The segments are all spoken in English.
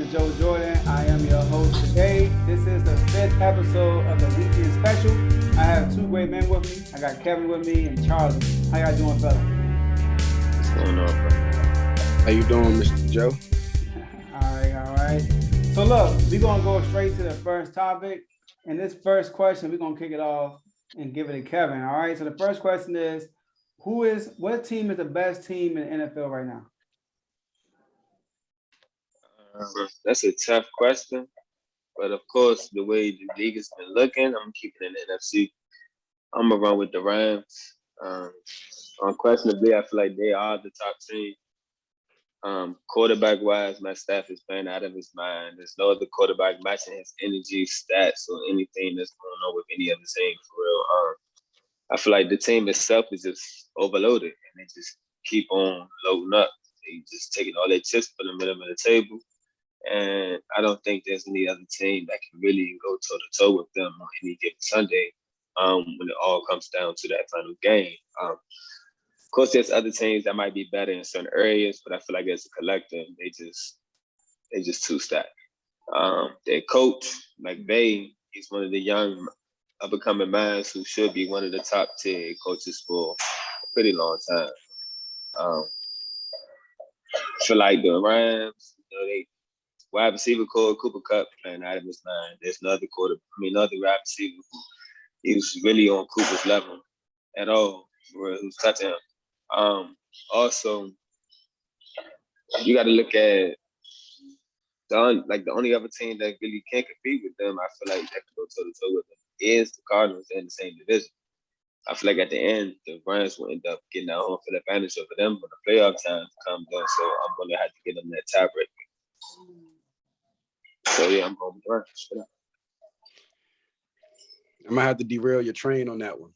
is Joe Jordan. I am your host today. This is the fifth episode of the weekend special. I have two great men with me. I got Kevin with me and Charlie. How y'all doing, fellas? What's going on, bro? How you doing, Mr. Joe? All right. So look, we're gonna go straight to the first topic. And this first question, we're gonna kick it off and give it to Kevin. All right. So the first question is, what team is the best team in the NFL right now? That's a tough question, but of course, the way the league has been looking, I'm keeping it in the NFC. I'm gonna run with the Rams. Unquestionably, I feel like they are the top team. Quarterback-wise, Matt Stafford is playing out of his mind. There's no other quarterback matching his energy, stats, or anything that's going on with any other team for real. I feel like the team itself is just overloaded, and they just keep on loading up. They just taking all their chips, put them in the middle of the table. And I don't think there's any other team that can really go toe-to-toe with them on any given Sunday when it all comes down to that final game. Of course, there's other teams that might be better in certain areas, but I feel like as a collective, they just too stacked. Their coach, McVay, he's one of the young up-and-coming minds who should be one of the top 10 coaches for a pretty long time. I feel like the Rams, they wide receiver core, Cooper Kupp playing out of his mind. There's another wide receiver he was really on Cooper's level at all, who's touching him. Also, you got to look at the only other team that really can't compete with them. I feel like that can go toe to toe with them is the Cardinals in the same division. I feel like at the end, the Rams will end up getting that home field advantage over them when the playoff time comes down. So I'm going to have to give them that tiebreaker. So yeah, I'm going with the Rams for that. I'm gonna have to derail your train on that one.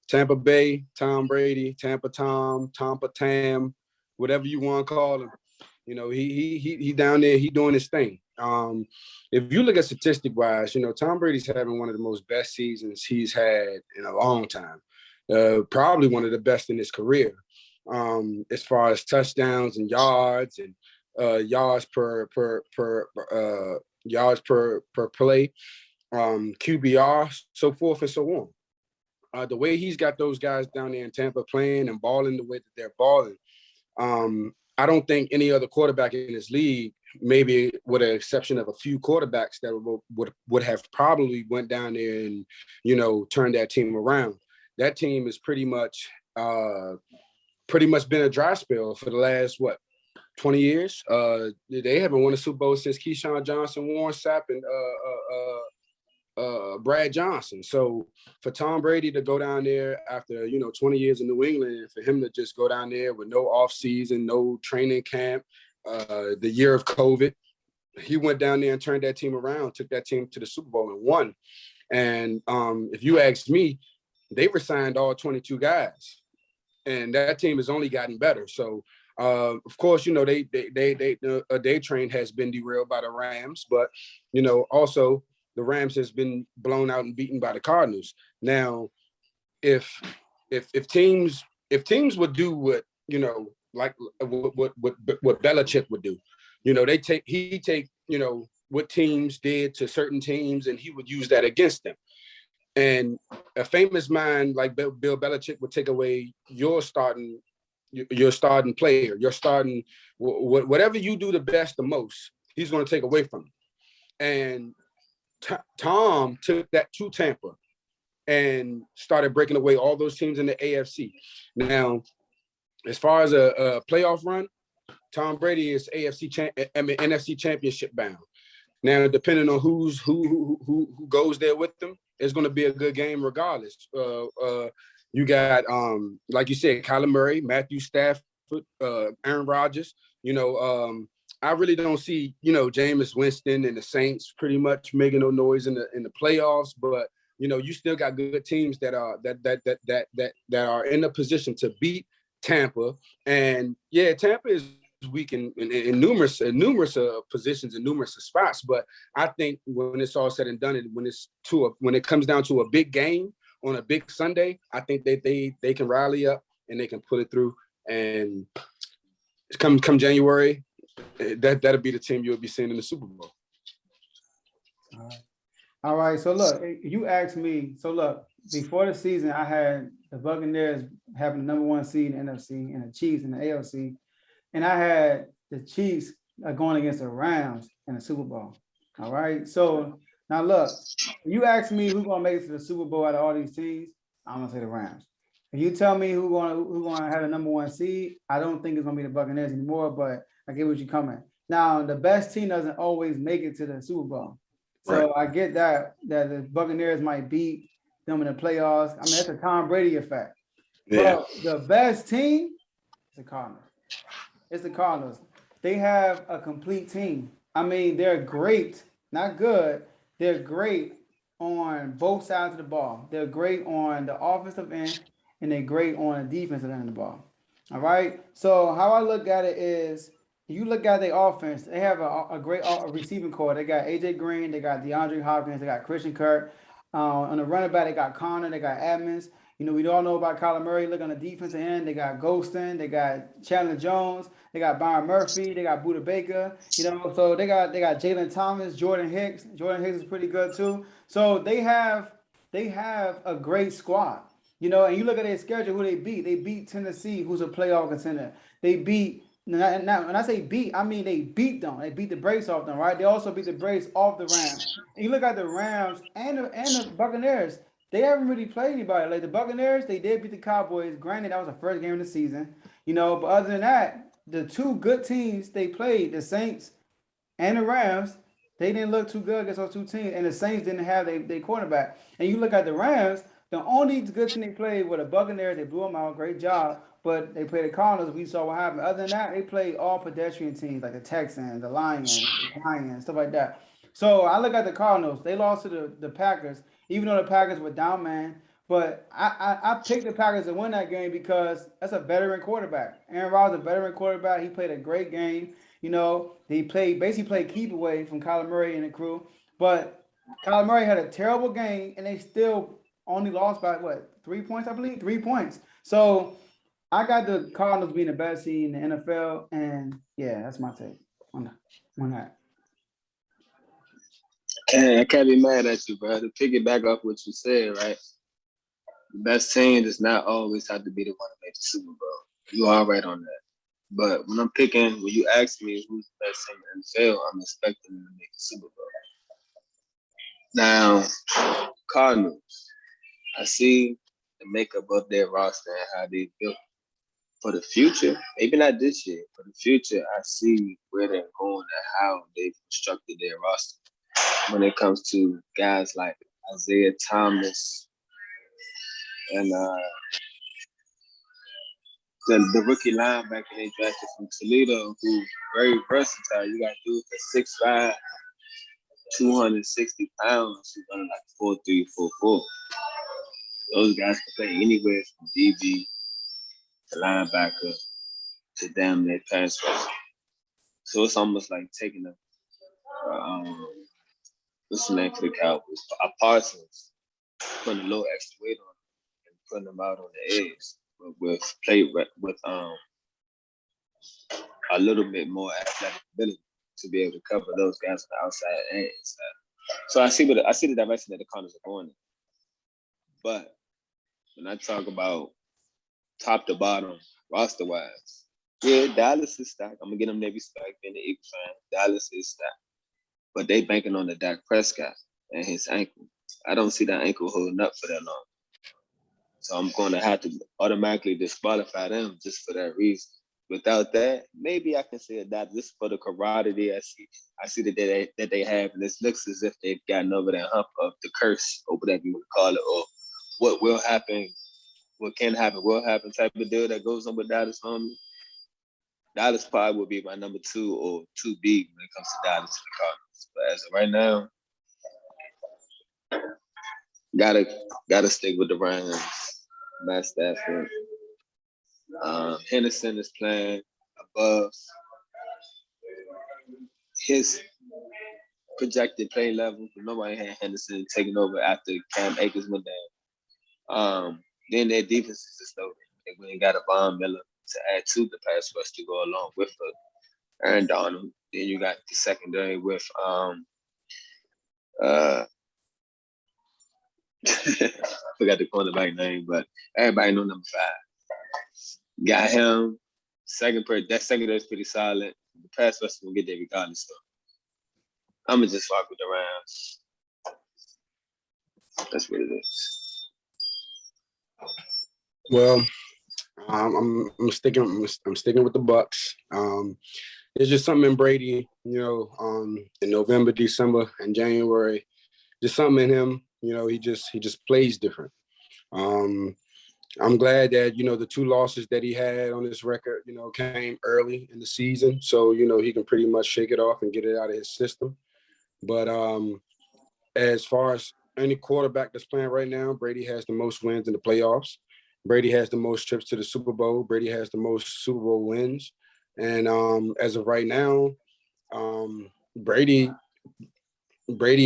Tampa Bay, Tom Brady, Tampa Tom, Tampa Tam, whatever you want to call him. You know, he down there, he doing his thing. If you look at statistic wise, Tom Brady's having one of the most best seasons he's had in a long time. Probably one of the best in his career. As far as touchdowns and yards and yards per play, QBR, so forth and so on. The way he's got those guys down there in Tampa playing and balling the way that they're balling, I don't think any other quarterback in this league, maybe with the exception of a few quarterbacks that would have probably went down there and, turned that team around. That team is pretty much been a dry spell for the last, 20 years. They haven't won a Super Bowl since Keyshawn Johnson, Warren Sapp, and Brad Johnson. So for Tom Brady to go down there after 20 years in New England, and for him to just go down there with no off season, no training camp, the year of COVID, he went down there and turned that team around, took that team to the Super Bowl and won. And if you ask me, they resigned all 22 guys, and that team has only gotten better. So of course, day train has been derailed by the Rams, but also the Rams has been blown out and beaten by the Cardinals. Now, if teams would do what like what Belichick would do, he take what teams did to certain teams, and he would use that against them. And a famous mind like Bill Belichick would take away your starting player, your starting whatever you do the best, the most, he's going to take away from you. And Tom took that to Tampa and started breaking away all those teams in the AFC. Now, as far as a playoff run, Tom Brady is NFC championship bound. Now, depending on who goes there with them, it's going to be a good game regardless. You got, like you said, Kyler Murray, Matthew Stafford, Aaron Rodgers. I really don't see, Jameis Winston and the Saints pretty much making no noise in the playoffs. But you still got good teams that are in a position to beat Tampa. And yeah, Tampa is weak in numerous positions and numerous spots. But I think when it's all said and done, and when it comes down to a big game on a big Sunday, I think they can rally up and they can pull it through. And come January, that'll be the team you'll be seeing in the Super Bowl. All right. So look, you asked me. So look, before the season, I had the Buccaneers having the #1 seed in the NFC and the Chiefs in the AFC, and I had the Chiefs going against the Rams in the Super Bowl. All right. So now look, you asked me who's gonna make it to the Super Bowl out of all these teams. I'm gonna say the Rams. If you tell me who's gonna have the #1 seed, I don't think it's gonna be the Buccaneers anymore. But I get what you're coming. Now the best team doesn't always make it to the Super Bowl. So Right. I get that the Buccaneers might beat them in the playoffs. I mean, that's a Tom Brady effect. Yeah. But the best team is the Cardinals. It's the Cardinals. They have a complete team. I mean, they're great, not good. They're great on both sides of the ball. They're great on the offensive end, and they're great on the defensive end of the ball. All right. So how I look at it is, you look at their offense. They have a great receiving core. They got AJ Green. They got DeAndre Hopkins. They got Christian Kirk. On the running back, they got Connor. They got Edmonds. You know, we all know about Kyler Murray. Look on the defensive end. They got Golston. They got Chandler Jones. They got Byron Murphy. They got Buda Baker. You know, so they got Jalen Thomas, Jordan Hicks. Jordan Hicks is pretty good too. So they have a great squad. You know, and you look at their schedule, who they beat. They beat Tennessee, who's a playoff contender. They beat. Now, when I say beat, I mean they beat them. They beat the brakes off them, right? They also beat the brakes off the Rams. And you look at the Rams and the Buccaneers. They haven't really played anybody. Like the Buccaneers, they did beat the Cowboys. Granted, that was the first game of the season, you know. But other than that, the two good teams they played, the Saints and the Rams, they didn't look too good against those two teams. And the Saints didn't have their quarterback. And you look at the Rams, the only good team they played were the Buccaneers. They blew them out. Great job. But they played the Cardinals. We saw what happened. Other than that, they played all pedestrian teams like the Texans, the Lions, stuff like that. So I look at the Cardinals. They lost to the Packers, even though the Packers were down, man. But I picked the Packers to win that game because that's a veteran quarterback. Aaron Rodgers, a veteran quarterback. He played a great game. You know, he basically played keep away from Kyler Murray and the crew. But Kyler Murray had a terrible game, and they still only lost by what, 3 points, I believe? 3 points. So I got the Cardinals being the best team in the NFL, and yeah, that's my take on that. I can't be mad at you, bro. To piggyback off what you said, right? The best team does not always have to be the one to make the Super Bowl. You are right on that. But when you ask me who's the best team in the NFL, I'm expecting them to make the Super Bowl. Now, Cardinals, I see the makeup of their roster and how they built. For the future, maybe not this year, for the future, I see where they're going and how they've constructed their roster. When it comes to guys like Isaiah Thomas and the rookie linebacker they drafted from Toledo, who's very versatile. You got dudes that's 6'5", 260 pounds, who's running like 4'3", 4'4". Those guys can play anywhere from DB to linebacker to damn near pass rush. So it's almost like taking what's the name for the Cowboys? Parsons, putting a little extra weight on him and putting them out on the edge with a little bit more athletic ability to be able to cover those guys on the outside and inside. So I see the direction that the Cardinals are going in. But when I talk about top to bottom, roster wise, yeah, Dallas is stacked. I'm gonna get them their respect, being the Eagles fan. Dallas is stacked, but they banking on the Dak Prescott and his ankle. I don't see that ankle holding up for that long, so I'm going to have to automatically disqualify them just for that reason. Without that, maybe I can say that just for the camaraderie I see that they have, and this looks as if they've gotten over that hump of the curse, or whatever you want to call it, or what will happen. What can happen will happen type of deal that goes on with Dallas on me. Dallas probably will be my number 2 or 2B when it comes to Dallas and the Cardinals. But as of right now, gotta stick with the Rams. Matt Stafford. Henderson is playing above his projected play level. Nobody had Henderson taking over after Cam Akers went down. Then their defense is just loaded. They went and got a Von Miller to add to the pass rush to go along with Aaron Donald. Then you got the secondary with I forgot the cornerback name, but everybody know number 5. Got him. That secondary is pretty solid. The pass rush will get there regardless. So I'm gonna just fuck with the Rams. That's what it is. Well, I'm sticking with the Bucks. There's just something in Brady, in November, December, and January. Just something in him, he just plays different. I'm glad that, the 2 losses that he had on his record, came early in the season. So, he can pretty much shake it off and get it out of his system. But as far as any quarterback that's playing right now, Brady has the most wins in the playoffs. Brady has the most trips to the Super Bowl. Brady has the most Super Bowl wins. And as of right now, Brady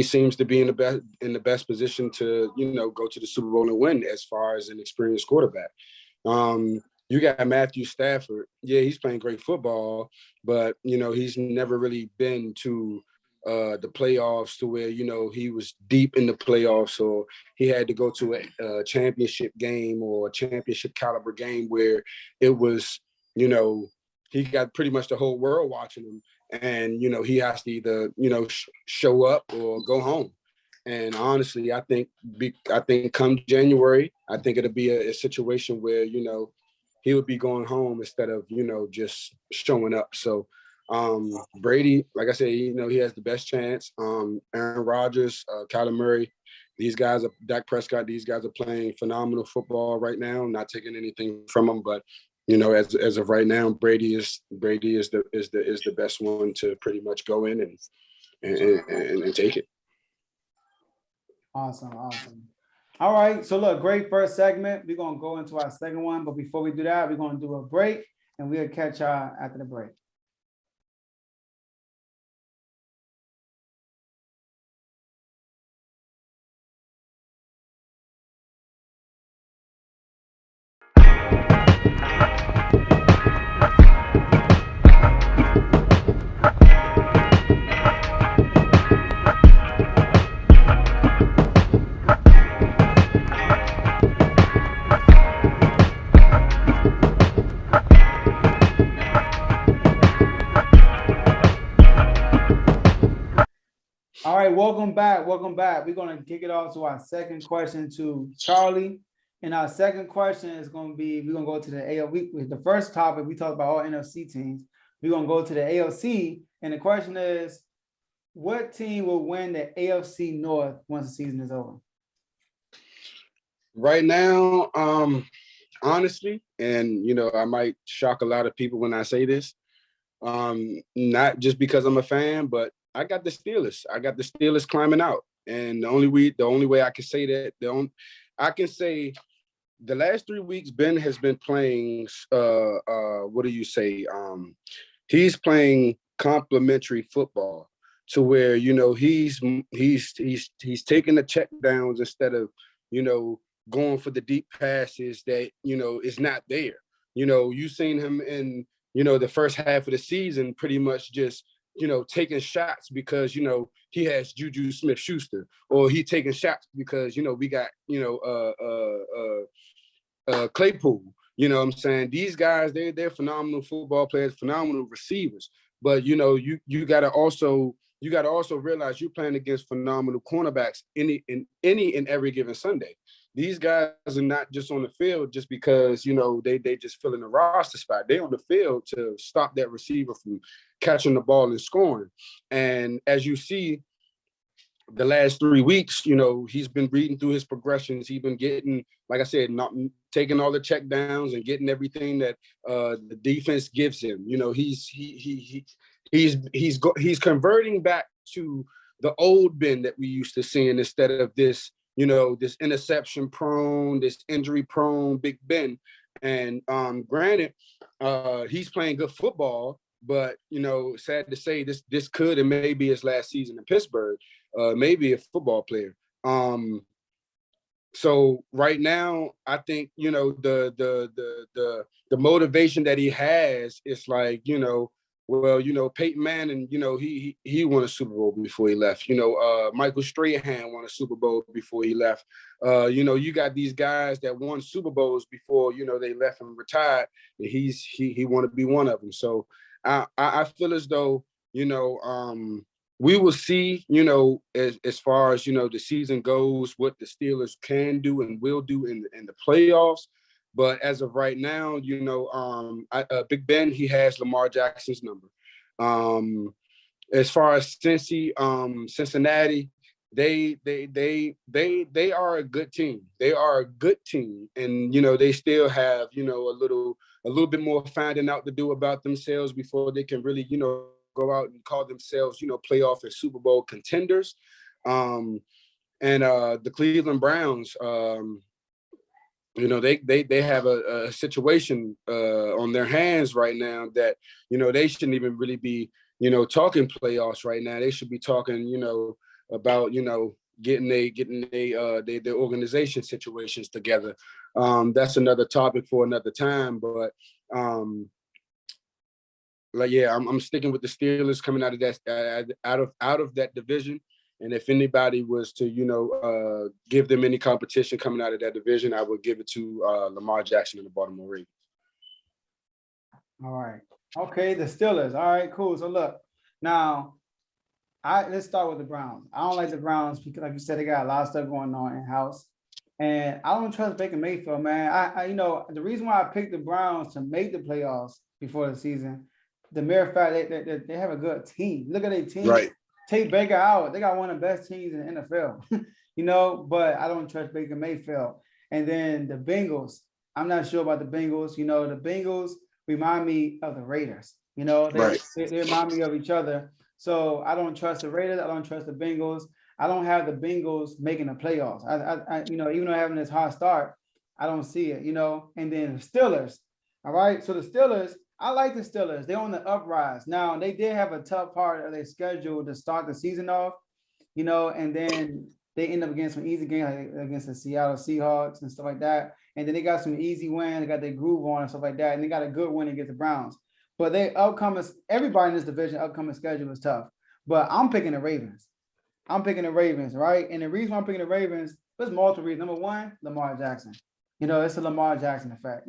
seems to be in the best position to, go to the Super Bowl and win as far as an experienced quarterback. You got Matthew Stafford. Yeah, he's playing great football, but, he's never really been to the playoffs to where, he was deep in the playoffs, or he had to go to a championship game or a championship caliber game where it was, he got pretty much the whole world watching him. And, he has to either, show up or go home. And honestly, I think come January, I think it'll be a situation where, he would be going home instead of, just showing up. So Brady, like I said, he has the best chance. Aaron Rodgers, Kyler Murray, these guys are Dak Prescott. These guys are playing phenomenal football right now. Not taking anything from them, but as of right now, Brady is the best one to pretty much go in and take it. Awesome. All right. So look, great first segment. We're gonna go into our second one, but before we do that, we're gonna do a break, and we'll catch y'all after the break. All right, welcome back. We're going to kick it off to our second question to Charlie. And our second question is going to be, we're going to go to the AFC. The first topic, we talked about all NFC teams. We're going to go to the AFC. And the question is, what team will win the AFC North once the season is over? Right now, honestly, and, I might shock a lot of people when I say this, not just because I'm a fan, but I got the Steelers. I got the Steelers climbing out. And the only way I can say that, I can say the last 3 weeks, Ben has been playing, what do you say? He's playing complimentary football to where, he's taking the check downs instead of, going for the deep passes that, is not there. You've seen him in, the first half of the season pretty much just, taking shots because, he has Juju Smith-Schuster, or he taking shots because, we got, Claypool. You know what I'm saying? These guys, they're phenomenal football players, phenomenal receivers. But, you got to also realize you're playing against phenomenal cornerbacks any and every given Sunday. These guys are not just on the field just because, they just fill in the roster spot. They're on the field to stop that receiver from catching the ball and scoring. And as you see, the last 3 weeks, he's been reading through his progressions. He's been getting, like I said, not taking all the check downs and getting everything that the defense gives him. He's converting back to the old Ben that we used to seeing instead of this, this interception prone, this injury prone Big Ben. And granted, he's playing good football, but sad to say, this could and may be his last season in Pittsburgh. Maybe a football player. So right now, I think the motivation that he has is like Well, Peyton Manning, he won a Super Bowl before he left. Michael Strahan won a Super Bowl before he left. You got these guys that won Super Bowls before, they left and retired. And he want to be one of them. So I feel as though, we will see, as far as, the season goes, what the Steelers can do and will do in the playoffs. But as of right now, Big Ben, he has Lamar Jackson's number. As far as Cincinnati, they are a good team. They are a good team, and they still have a little bit more finding out to do about themselves before they can really go out and call themselves playoff and Super Bowl contenders. And the Cleveland Browns. They have a situation on their hands right now that, they shouldn't even really be, talking playoffs right now. They should be talking, about, getting their organization situations together. That's another topic for another time. But I'm sticking with the Steelers coming out of that out of that division. And if anybody was to, give them any competition coming out of that division, I would give it to Lamar Jackson and the Baltimore Ravens. All right. Okay, the Steelers. All right, cool. So look, now let's start with the Browns. I don't like the Browns because, like you said, they got a lot of stuff going on in house, and I don't trust Baker Mayfield, man. I the reason why I picked the Browns to make the playoffs before the season, the mere fact they have a good team. Look at their team. Right. Take Baker out. They got one of the best teams in the NFL, but I don't trust Baker Mayfield. And then the Bengals. I'm not sure about the Bengals. The Bengals remind me of the Raiders. They remind me of each other. So I don't trust the Raiders. I don't trust the Bengals. I don't have the Bengals making the playoffs. I even though having this hot start, I don't see it. And then the Steelers. All right. So the Steelers. I like the Steelers. They're on the uprise. Now, they did have a tough part of their schedule to start the season off, and then they end up against some easy games like against the Seattle Seahawks and stuff like that. And then they got some easy wins. They got their groove on and stuff like that. And they got a good win against the Browns. But everybody in this division, upcoming schedule is tough. But I'm picking the Ravens. Right? And the reason I'm picking the Ravens, there's multiple reasons. Number one, Lamar Jackson. It's a Lamar Jackson effect.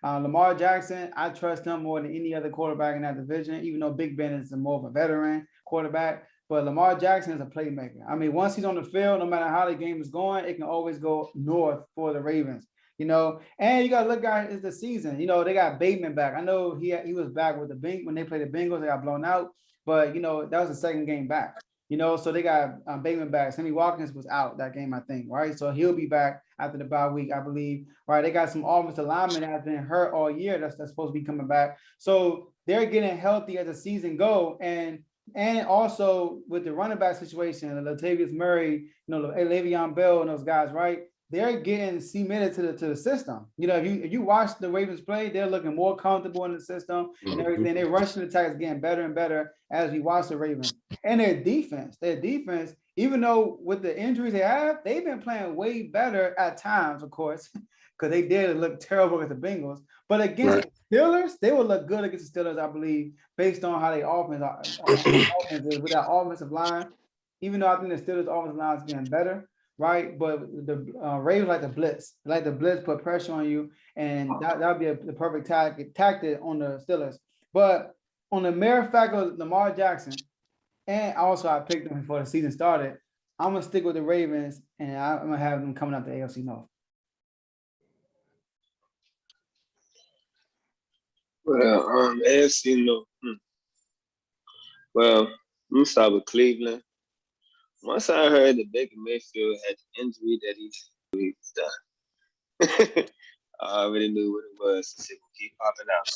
Lamar Jackson, I trust him more than any other quarterback in that division, even though Big Ben is more of a veteran quarterback. But Lamar Jackson is a playmaker. I mean, once he's on the field, no matter how the game is going, it can always go north for the Ravens. And you got to look at it's the season. They got Bateman back. I know he was back with the Bengals when they played the Bengals. They got blown out, but that was the second game back. So they got Bateman back. Sammy Watkins was out that game, I think, right? So he'll be back after the bye week, I believe. Right? They got some offensive linemen that have been hurt all year that's supposed to be coming back. So they're getting healthy as the season go, and also with the running back situation, Latavius Murray, Le'Veon Bell, and those guys, right? They're getting cemented to the system. If you watch the Ravens play, they're looking more comfortable in the system and everything. They're rushing the attacks getting better and better as we watch the Ravens. And their defense, even though with the injuries they have, they've been playing way better at times, of course, because they did look terrible against the Bengals. But against the Steelers, they will look good against the Steelers, I believe, based on how they offense is with that offensive line. Even though I think the Steelers' offensive line is getting better. Right, but the Ravens like the blitz, put pressure on you, and that would be the perfect tactic on the Steelers. But on the mere fact of Lamar Jackson, and also I picked them before the season started, I'm gonna stick with the Ravens, and I'm gonna have them coming up the AFC North. Well, AFC North. Well, I'm gonna start with Cleveland. Once I heard that Baker Mayfield had the injury that he done, I already knew what it was. It will keep popping out.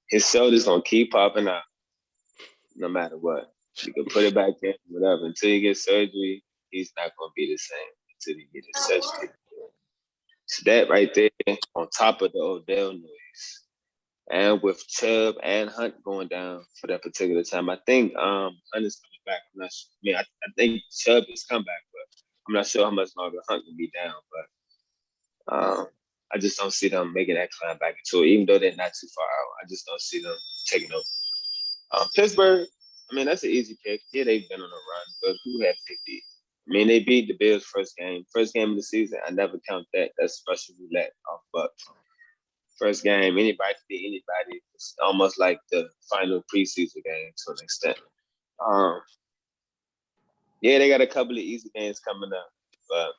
His shoulders gonna keep popping out, no matter what. You can put it back in, whatever. Until he gets surgery, he's not gonna be the same until he gets his surgery. So that right there, on top of the Odell noise, and with Chubb and Hunt going down for that particular time, I think Hunt is coming back. I'm not sure. I think Chubb is coming back, but I'm not sure how much longer Hunt will be down. But I just don't see them making that climb back into it, even though they're not too far out. I just don't see them taking over. Pittsburgh, I mean, that's an easy pick. Yeah, they've been on a run, but who had picked it? I mean, they beat the Bills first game. First game of the season, I never count that. That's special roulette off Bucks. First game, anybody can beat anybody. It's almost like the final preseason game to an extent. Yeah, they got a couple of easy games coming up, but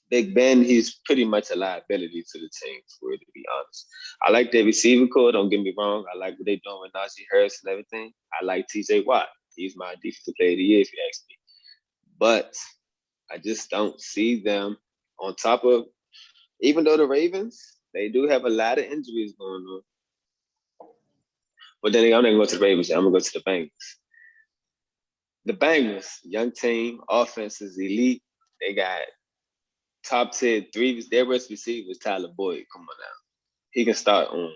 Big Ben, he's pretty much a liability to the team, for it to be honest. I like their receiver core, don't get me wrong. I like what they're doing with Najee Harris and everything. I like TJ Watt. He's my defensive player of the year, if you ask me. But I just don't see them on top of, even though the Ravens, they do have a lot of injuries going on. But then I'm not going to go to the Ravens. I'm going to go to the Bengals. The Bengals, young team, offense is elite. They got top 10, their best receivers, Tyler Boyd. Come on now. He can start on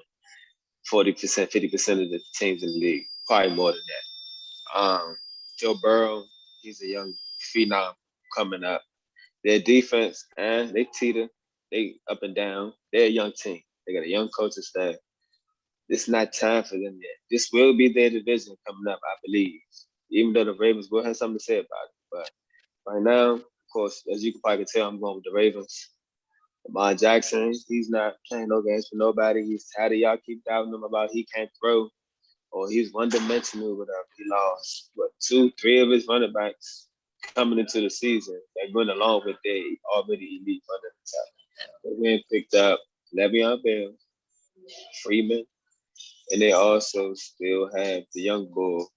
40%, 50% of the teams in the league. Probably more than that. Joe Burrow, he's a young phenom coming up. Their defense, they teeter. They up and down. They're a young team. They got a young coaching staff. It's not time for them yet. This will be their division coming up, I believe. Even though the Ravens will have something to say about it. But right now, of course, as you can probably tell, I'm going with the Ravens. Lamar Jackson, he's not playing no games for nobody. He's tired of y'all keep doubting him about he can't throw or he's one-dimensional, whatever. He lost, 2, 3 of his running backs coming into the season. They're going along with their already elite running backs. They went picked up Le'Veon Bell, Freeman, and they also still have the young bull.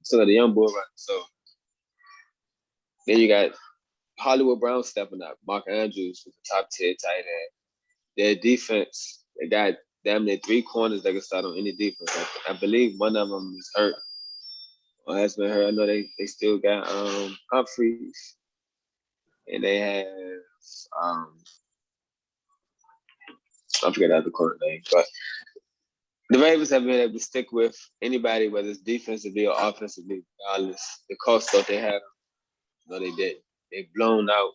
So the young bull, right? So then you got Hollywood Brown stepping up. Mark Andrews was a top 10 tight end. Their defense, they got damn near 3 corners that can start on any defense. I believe one of them is hurt or has been hurt. I know they still got Humphreys, and they have I forget the other corner name, but the Ravens have been able to stick with anybody, whether it's defensively or offensively, regardless. The cost that they have, no, they did. They've blown out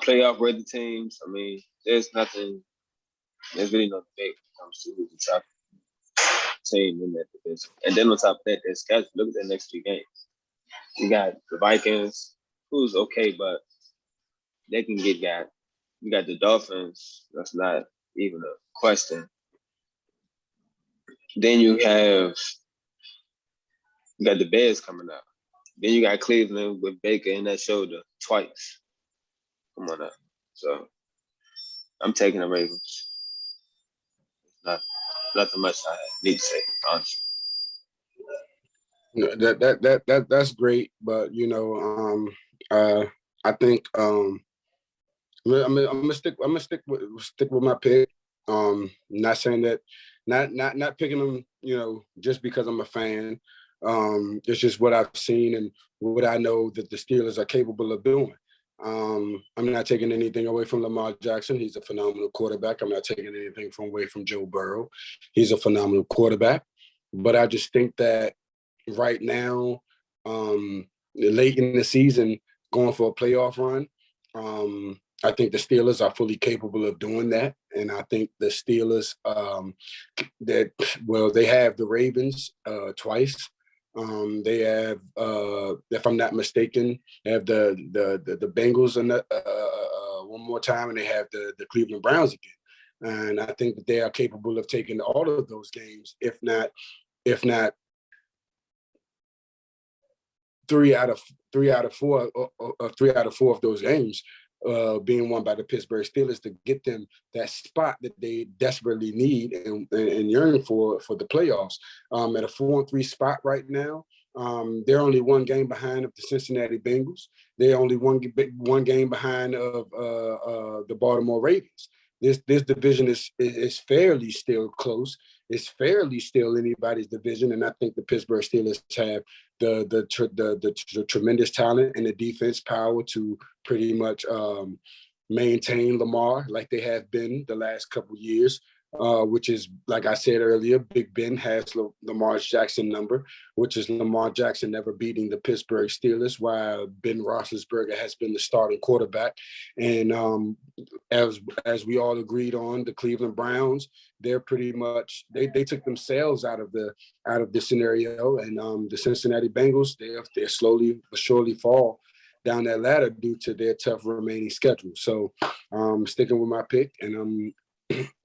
playoff worthy teams. I mean, there's really no debate when it comes to who's the top team in that division. And then on top of that, their schedule. Look at their next 3 games. You got the Vikings, who's okay, but they can get got. You got the Dolphins. That's not even a question. Then you got the Bears coming up. Then you got Cleveland with Baker in that shoulder twice. Come on up. So I'm taking the Ravens. Nothing much I need to say, honestly. That's great, but I think I'm gonna stick with my pick. Not saying that, not picking them, just because I'm a fan. It's just what I've seen and what I know that the Steelers are capable of doing. I'm not taking anything away from Lamar Jackson. He's a phenomenal quarterback. I'm not taking anything away from Joe Burrow. He's a phenomenal quarterback. But I just think that right now, late in the season, going for a playoff run, I think the Steelers are fully capable of doing that. And I think the Steelers, they have the Ravens twice. They have, if I'm not mistaken, they have the Bengals one more time, and they have the Cleveland Browns again. And I think that they are capable of taking all of those games, if not 3 out of 4 of those games being won by the Pittsburgh Steelers to get them that spot that they desperately need and yearn for the playoffs. At a 4-3 spot right now, they're only 1 game behind of the Cincinnati Bengals. They're only one game behind of the Baltimore Ravens. This division is fairly still close. It's fairly still anybody's division, and I think the Pittsburgh Steelers have the tremendous talent and the defense power to pretty much maintain Lamar like they have been the last couple of years. which is, like I said earlier, Big Ben has Lamar Jackson number, which is Lamar Jackson never beating the Pittsburgh Steelers, while Ben Roethlisberger has been the starting quarterback. And as we all agreed on, the Cleveland Browns, they're pretty much they took themselves out of the scenario, and the Cincinnati Bengals, they're slowly but surely fall down that ladder due to their tough remaining schedule. So sticking with my pick, and I'm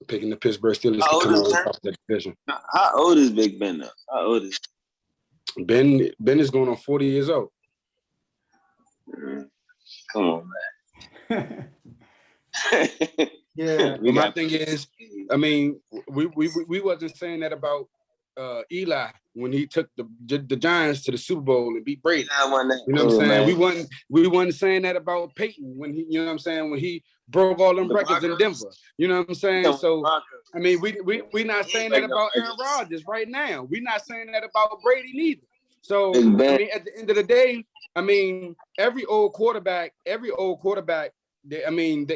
picking the Pittsburgh Steelers to come out on top of the division. How old is Big Ben now? How old is Ben? Ben is going on 40 years old. Come on, man. Yeah. My thing is, I mean, we wasn't saying that about Eli when he took the Giants to the Super Bowl and beat Brady. You know what I'm saying? Man. We wasn't saying that about Peyton when he, you know what I'm saying, when he broke all them records in Denver. You know what I'm saying? So I mean, we not saying that about Aaron Rodgers right now. We're not saying that about Brady neither. So I mean, at the end of the day, I mean, every old quarterback. I mean,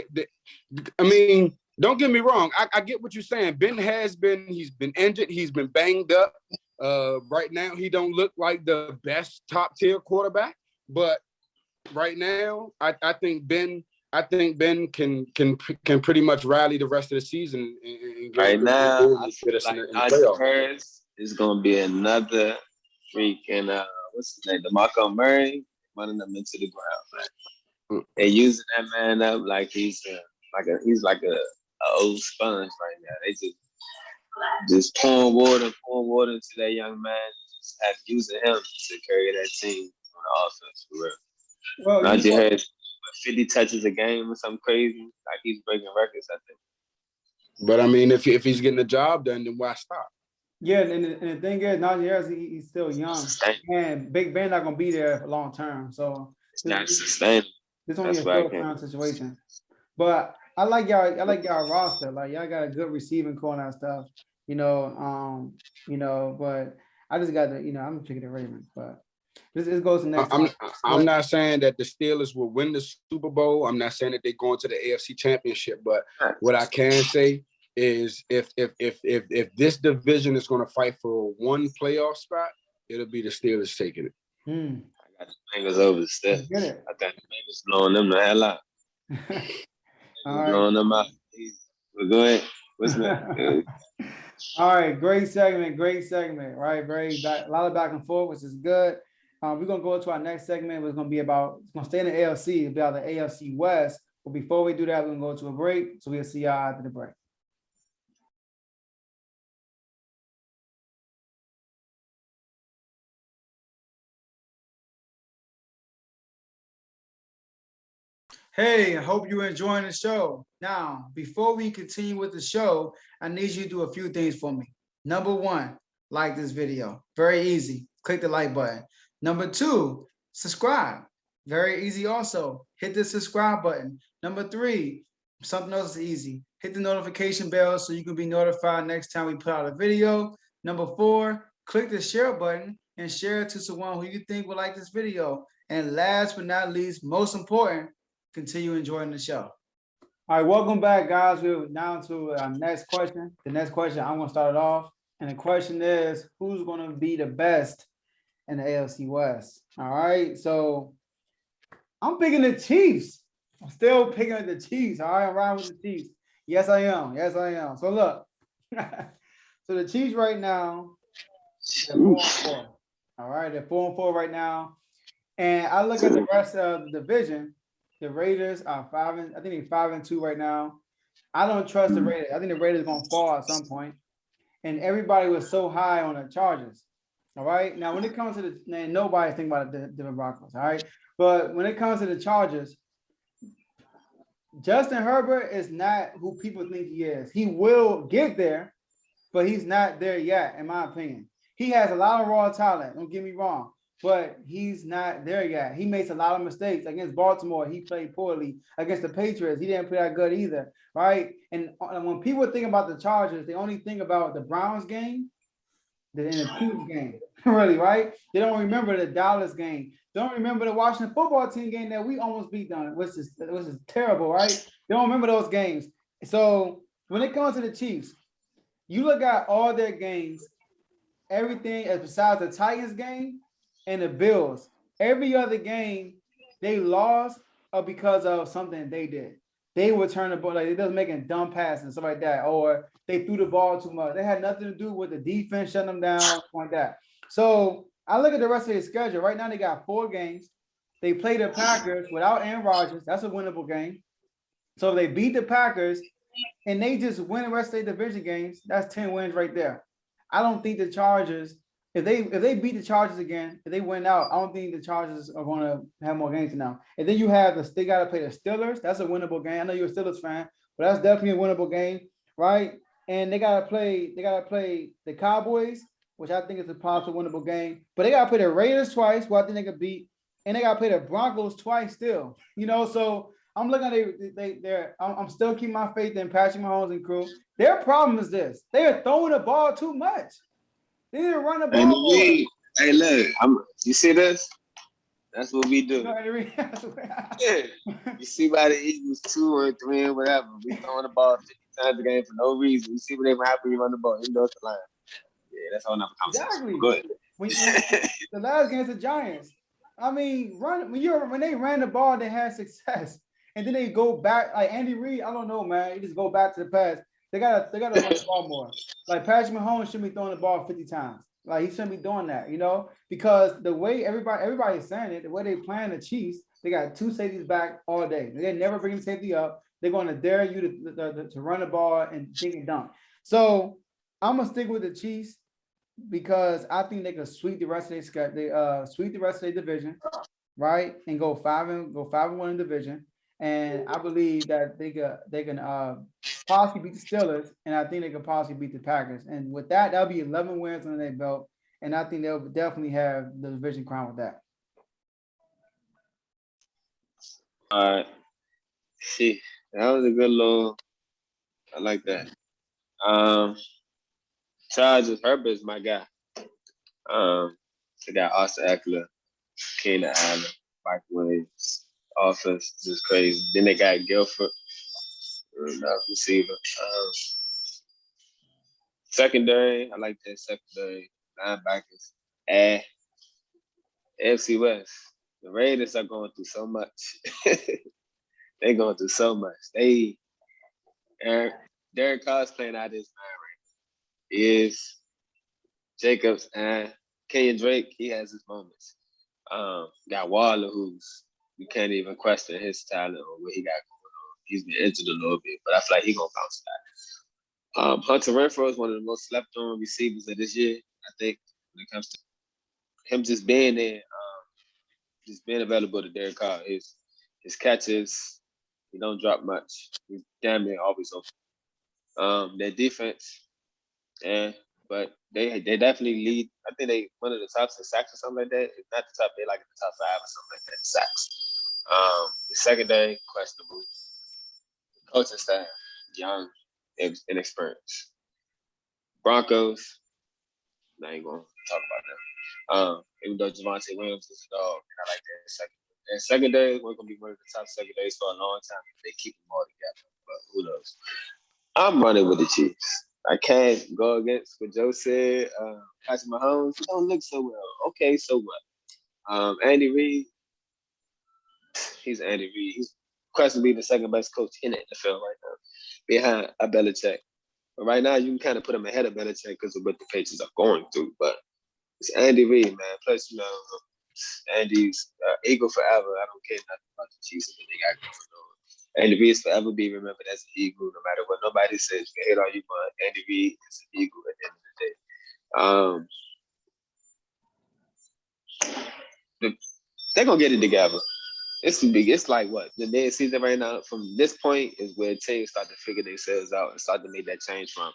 don't get me wrong. I get what you're saying. Ben he's been injured. He's been banged up. Right now, he don't look like the best top tier quarterback. But right now, I think Ben can pretty much rally the rest of the season. And right now, I feel like Najee Harris is going to be another freaking what's his name, DeMarco Murray, running them into the ground, man. They're using that man up like he's like a old sponge right now. They just pouring water into that young man. Just have using him to carry that team on the offense for real. Well, Najee Harris 50 touches a game or something crazy. Like he's breaking records, I think. But I mean, if he's getting the job done, then why stop? Yeah, and the thing is, Najee Harris, he's still young, and Big Ben not gonna be there for long term. So it's not sustainable. It's only a short-term situation. But I like y'all roster. Like y'all got a good receiving core and that stuff. But I just got to, I'm picking the Ravens. But this goes to next. I'm not saying that the Steelers will win the Super Bowl. I'm not saying that they're going to the AFC Championship. But what I can say is if this division is going to fight for one playoff spot, it'll be the Steelers taking it. I got the Bengals over the Steelers. I got the Bengals blowing them the hell out. Blowing them out. We're going. What's that? All right, great segment, right? A lot of back and forth, which is good. We're gonna go to our next segment. It's gonna stay in the AFC, it's about the AFC West. But before we do that, we're gonna go to a break. So we'll see y'all after the break. Hey, I hope you're enjoying the show. Now, before we continue with the show, I need you to do a few things for me. Number one, like this video. Very easy. Click the like button. Number two, subscribe. Very easy also. Hit the subscribe button. Number three, something else is easy. Hit the notification bell so you can be notified next time we put out a video. Number four, click the share button and share it to someone who you think would like this video. And last but not least, most important, continue enjoying the show. All right, welcome back, guys. We're down to our next question. The next question, I'm going to start it off. And the question is, who's going to be the best in the AFC West? All right, so I'm picking the Chiefs. I'm still picking the Chiefs. All right, I'm riding with the Chiefs. Yes, I am. So look, so the Chiefs right now, they're 4-4. All right, they're 4-4 right now. And I look at the rest of the division. The Raiders are 5-2 right now. I don't trust the Raiders. I think the Raiders are going to fall at some point. And everybody was so high on the Chargers. All right. Now, when it comes to nobody's thinking about the Denver Broncos. All right. But when it comes to the Chargers, Justin Herbert is not who people think he is. He will get there, but he's not there yet, in my opinion. He has a lot of raw talent. Don't get me wrong. But he's not there yet. He makes a lot of mistakes. Against Baltimore, he played poorly. Against the Patriots, he didn't play that good either, right? And when people think about the Chargers, they only think about the Browns game and the Chiefs game, really, right? They don't remember the Dallas game. They don't remember the Washington football team game that we almost beat them, which is terrible, right? They don't remember those games. So when it comes to the Chiefs, You look at all their games, everything besides the Titans game and the Bills, every other game they lost because of something they did. They would turn the ball, like they just making dumb passes and stuff like that, or they threw the ball too much. They had nothing to do with the defense shutting them down, like that. So I look at the rest of their schedule. Right now, they got 4 games. They play the Packers without Aaron Rodgers. That's a winnable game. So if they beat the Packers and they just win the rest of their division games, that's 10 wins right there. I don't think the Chargers, if they beat the Chargers again, if they win out, I don't think the Chargers are going to have more games now. And then you have they got to play the Steelers. That's a winnable game. I know you're a Steelers fan, but that's definitely a winnable game, right? And they got to play the Cowboys, which I think is a possible winnable game. But they got to play the Raiders twice, who I think they could beat, and they got to play the Broncos twice still. So I'm looking at I'm still keeping my faith in Patrick Mahomes and crew. Their problem is this: they are throwing the ball too much. They need to run the ball more. Hey, look, you see this? That's what we do. Yeah. You see by the Eagles 2 or 3 or whatever. We throwing the ball 50 times a game for no reason. You see what they happen when you run the ball. You know it's the line. Yeah, that's all another conversation. Exactly. Go ahead. When the last game against the Giants, I mean, when they ran the ball, they had success, and then they go back. Like Andy Reid, I don't know, man. You just go back to the past. They gotta run the ball more. Like Patrick Mahomes shouldn't be throwing the ball 50 times. Like he shouldn't be doing that, because the way everybody's saying it, the way they playing the Chiefs, they got 2 safeties back all day. They never bring the safety up. They're going to dare you to run the ball and dink and dunk. So I'm gonna stick with the Chiefs because I think they can sweep the rest of their division, right, and go 5-1 in division. And I believe that they can possibly beat the Steelers, and I think they can possibly beat the Packers. And with that, that'll be 11 wins under their belt, and I think they'll definitely have the division crown with that. All right. See, that was a good little. I like that. Chargers, Herbert's my guy. They got Austin Eckler, Keenan Allen, Mike Williams. Offense is just crazy. Then they got Guilford, receiver. Secondary, I like that secondary. Linebackers. AFC West. The Raiders are going through so much. They're going through so much. Derek Carr's playing out of his mind right now. He is. Jacobs and Kenyon Drake, he has his moments. Got Waller, who's you can't even question his talent or what he got going on. He's been injured a little bit, but I feel like he's gonna bounce back. Hunter Renfrow is one of the most slept-on receivers of this year. I think when it comes to him just being there, just being available to Derek Carr. His catches, he don't drop much. He's damn near always open. Their defense, but they definitely lead. I think they one of the tops in sacks or something like that. If not the top, they like in the top 5 or something like that in sacks. The secondary, questionable. The coaching staff, young, inexperienced. Broncos, I ain't gonna talk about that. Even though Javonte Williams is a dog, and I like that secondary. And secondary, we're gonna be one of the top secondaries for a long time if they keep them all together. But who knows? I'm running with the Chiefs. I can't go against what Joe said. Patrick Mahomes, he don't look so well. Okay, so what? Andy Reid, he's Andy Reid. He's questionably the second best coach in the NFL right now, behind Belichick. But right now, you can kind of put him ahead of Belichick because of what the Patriots are going through. But it's Andy Reid, man. Plus, Andy's Eagle forever. I don't care nothing about the Chiefs and what they got going on. Andy Reid is forever be remembered as an Eagle, no matter what nobody says. You can hate all you want. Andy Reid is an Eagle at the end of the day. They're gonna get it together. It's like what the dead season right now. From this point is where teams start to figure themselves out and start to make that change from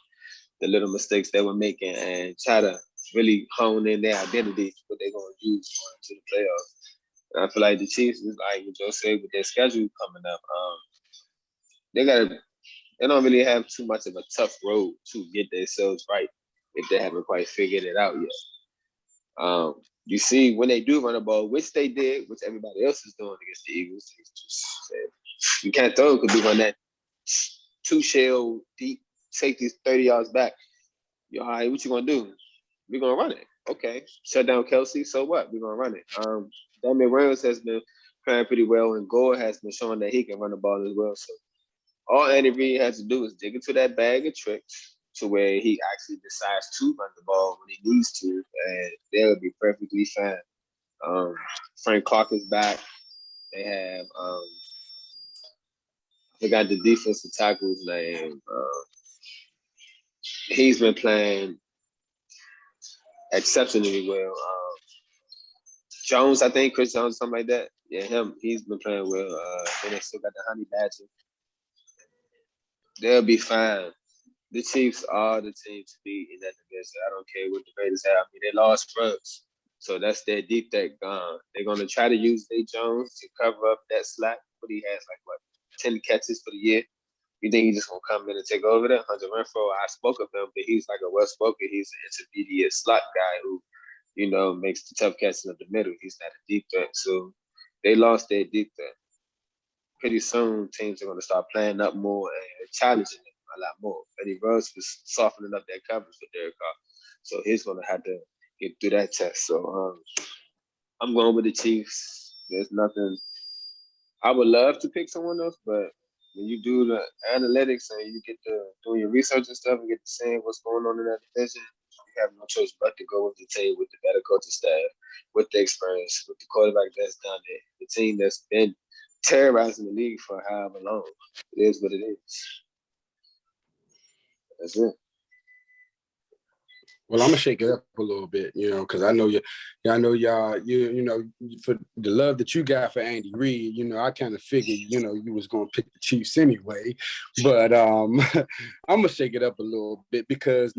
the little mistakes they were making and try to really hone in their identity, what they're gonna use to the playoffs. And I feel like the Chiefs is like what Joe said with their schedule coming up. They don't really have too much of a tough road to get themselves right if they haven't quite figured it out yet. You see, when they do run the ball, which they did, which everybody else is doing against the Eagles, you can't throw because we run that 2-shell deep safeties 30 yards back. Yo, all right, what you gonna do? We're gonna run it. Okay. Shut down Kelsey. So what? We're gonna run it. Damian Williams has been playing pretty well, and Gore has been showing that he can run the ball as well. So all Andy Reid has to do is dig into that bag of tricks to where he actually decides to run the ball when he needs to, and they'll be perfectly fine. Frank Clark is back. They have they got the defensive tackle's name. He's been playing exceptionally well. Jones, I think Chris Jones, something like that. Yeah, him. He's been playing well. Then they still got the Honey Badger. They'll be fine. The Chiefs are the team to beat in that division. I don't care what the Raiders have. I mean, they lost Scruggs, so that's their deep threat gone. They're gonna try to use Day Jones to cover up that slack. But he has like what 10 catches for the year. You think he's just gonna come in and take over that? Hunter Renfro, I spoke of him, but he's like a well-spoken. He's an intermediate slot guy who, makes the tough catches up the middle. He's not a deep threat. So they lost their deep threat. Pretty soon, teams are gonna start playing up more and challenging them a lot more. Eddie Rose was softening up that coverage for Derek Carr. So he's gonna have to get through that test. So I'm going with the Chiefs. There's nothing. I would love to pick someone else, but when you do the analytics and you get to doing your research and stuff and get to seeing what's going on in that division, you have no choice but to go with the team with the better coaching staff, with the experience, with the quarterback that's done it, the team that's been terrorizing the league for however long. It is what it is. That's it. Well, I'm gonna shake it up a little bit, because I know y'all, for the love that you got for Andy Reid, I kind of figured, you was gonna pick the Chiefs anyway. But I'm gonna shake it up a little bit because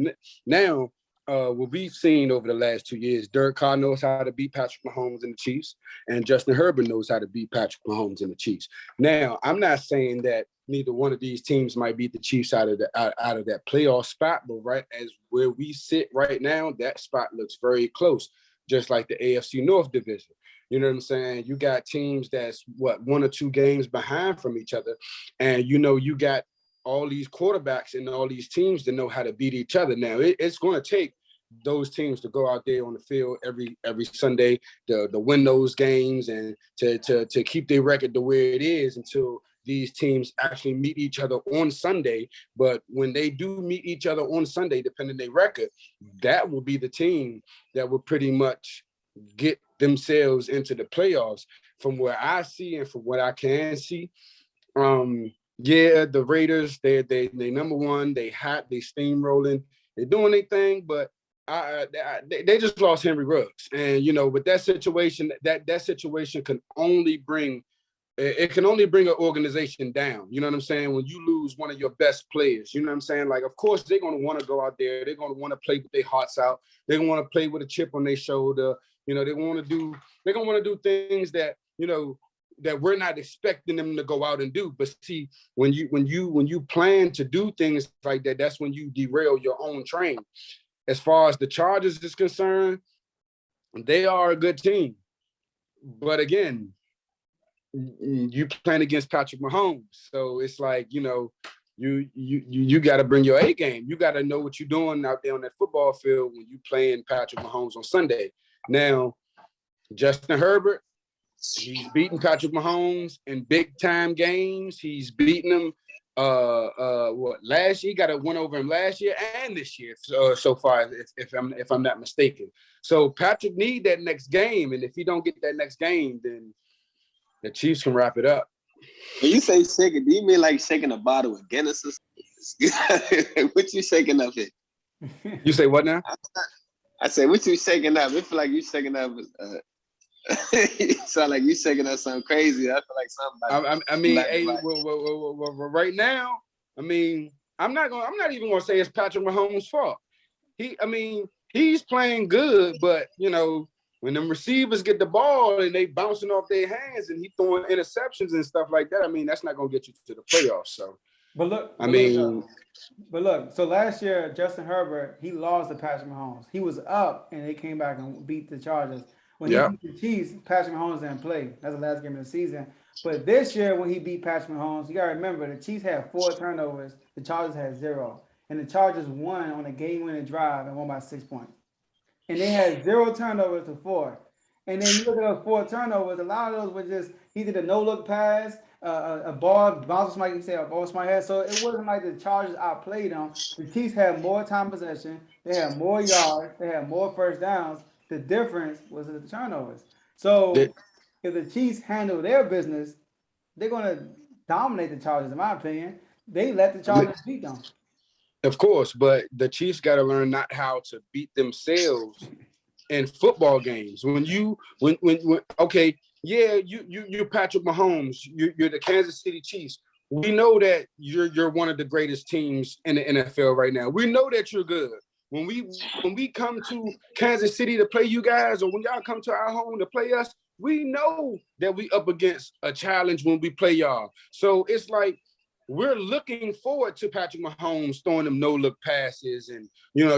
now what we've seen over the last 2 years, Derek Carr knows how to beat Patrick Mahomes and the Chiefs, and Justin Herbert knows how to beat Patrick Mahomes and the Chiefs. Now, I'm not saying that neither one of these teams might beat the Chiefs out of that playoff spot, but right as where we sit right now, that spot looks very close, just like the AFC North division. You know what I'm saying? You got teams that's 1 or 2 games behind from each other, and you got all these quarterbacks and all these teams to know how to beat each other. Now, it's going to take those teams to go out there on the field every Sunday to win those games and to keep their record to where it is until these teams actually meet each other on Sunday. But when they do meet each other on Sunday, depending on their record, that will be the team that will pretty much get themselves into the playoffs. From where I see and from what I can see, the Raiders, they number one, they hot, they steamrolling, they're doing their thing, but they just lost Henry Ruggs, and with that situation, that situation can only bring an organization down. You know what I'm saying? When you lose one of your best players, you know what I'm saying? Like, of course, they're going to want to go out there. They're going to want to play with their hearts out. They're going to want to play with a chip on their shoulder. They're going to want to do things that, that we're not expecting them to go out and do. But see, when you plan to do things like that, that's when you derail your own train. As far as the Chargers is concerned, they are a good team. But again, you playing against Patrick Mahomes. So it's like, you got to bring your A game. You got to know what you're doing out there on that football field when you playing Patrick Mahomes on Sunday. Now, Justin Herbert, he's beaten Patrick Mahomes in big time games. He's beaten him last year. He got a win over him last year and this year so far, if I'm not mistaken. So Patrick need that next game, and if he don't get that next game, then the Chiefs can wrap it up. When you say shaking, do you mean like shaking a bottle of Guinness? What you shaking up here? You say what now? I say, what you shaking up? It feel like you shaking up. It sound like you shaking up something crazy. I feel like something. Right now, I'm not even gonna say it's Patrick Mahomes' fault. He's playing good, but when them receivers get the ball and they bouncing off their hands and he throwing interceptions and stuff like that, that's not gonna get you to the playoffs. So, but look. So last year, Justin Herbert, he lost to Patrick Mahomes. He was up and they came back and beat the Chargers. When he beat the Chiefs, Patrick Mahomes didn't play. That's the last game of the season. But this year, when he beat Patrick Mahomes, you got to remember, the Chiefs had 4 turnovers. The Chargers had 0. and the Chargers won on a game-winning drive and won by 6 points. And they had 0 turnovers to 4. And then you look at those 4 turnovers, a lot of those were just he did a no-look pass, a ball bounced somebody say a ball somebody head. So it wasn't like the Chargers outplayed them. The Chiefs had more time possession, they had more yards, they had more first downs. The difference was the turnovers. So if the Chiefs handle their business, they're gonna dominate the Chargers, in my opinion. They let the Chargers beat them. Of course, but the Chiefs got to learn not how to beat themselves in football games. When okay, yeah, you're Patrick Mahomes, you're the Kansas City Chiefs. We know that you're one of the greatest teams in the NFL right now. We know that you're good. When we come to Kansas City to play you guys, or when y'all come to our home to play us, we know that we up against a challenge when we play y'all. So it's like we're looking forward to Patrick Mahomes throwing them no-look passes and,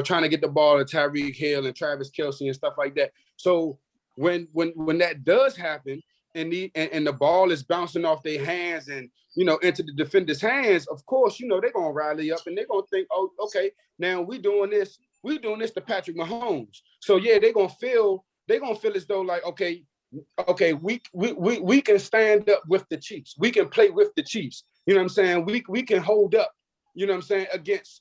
trying to get the ball to Tyreek Hill and Travis Kelce and stuff like that. So when that does happen and the ball is bouncing off their hands and, into the defender's hands, of course, they're going to rally up and they're going to think, oh, okay, now we're doing this to Patrick Mahomes. So, yeah, they're going to feel as though like, okay, we can stand up with the Chiefs. We can play with the Chiefs. You know what I'm saying? We can hold up, against,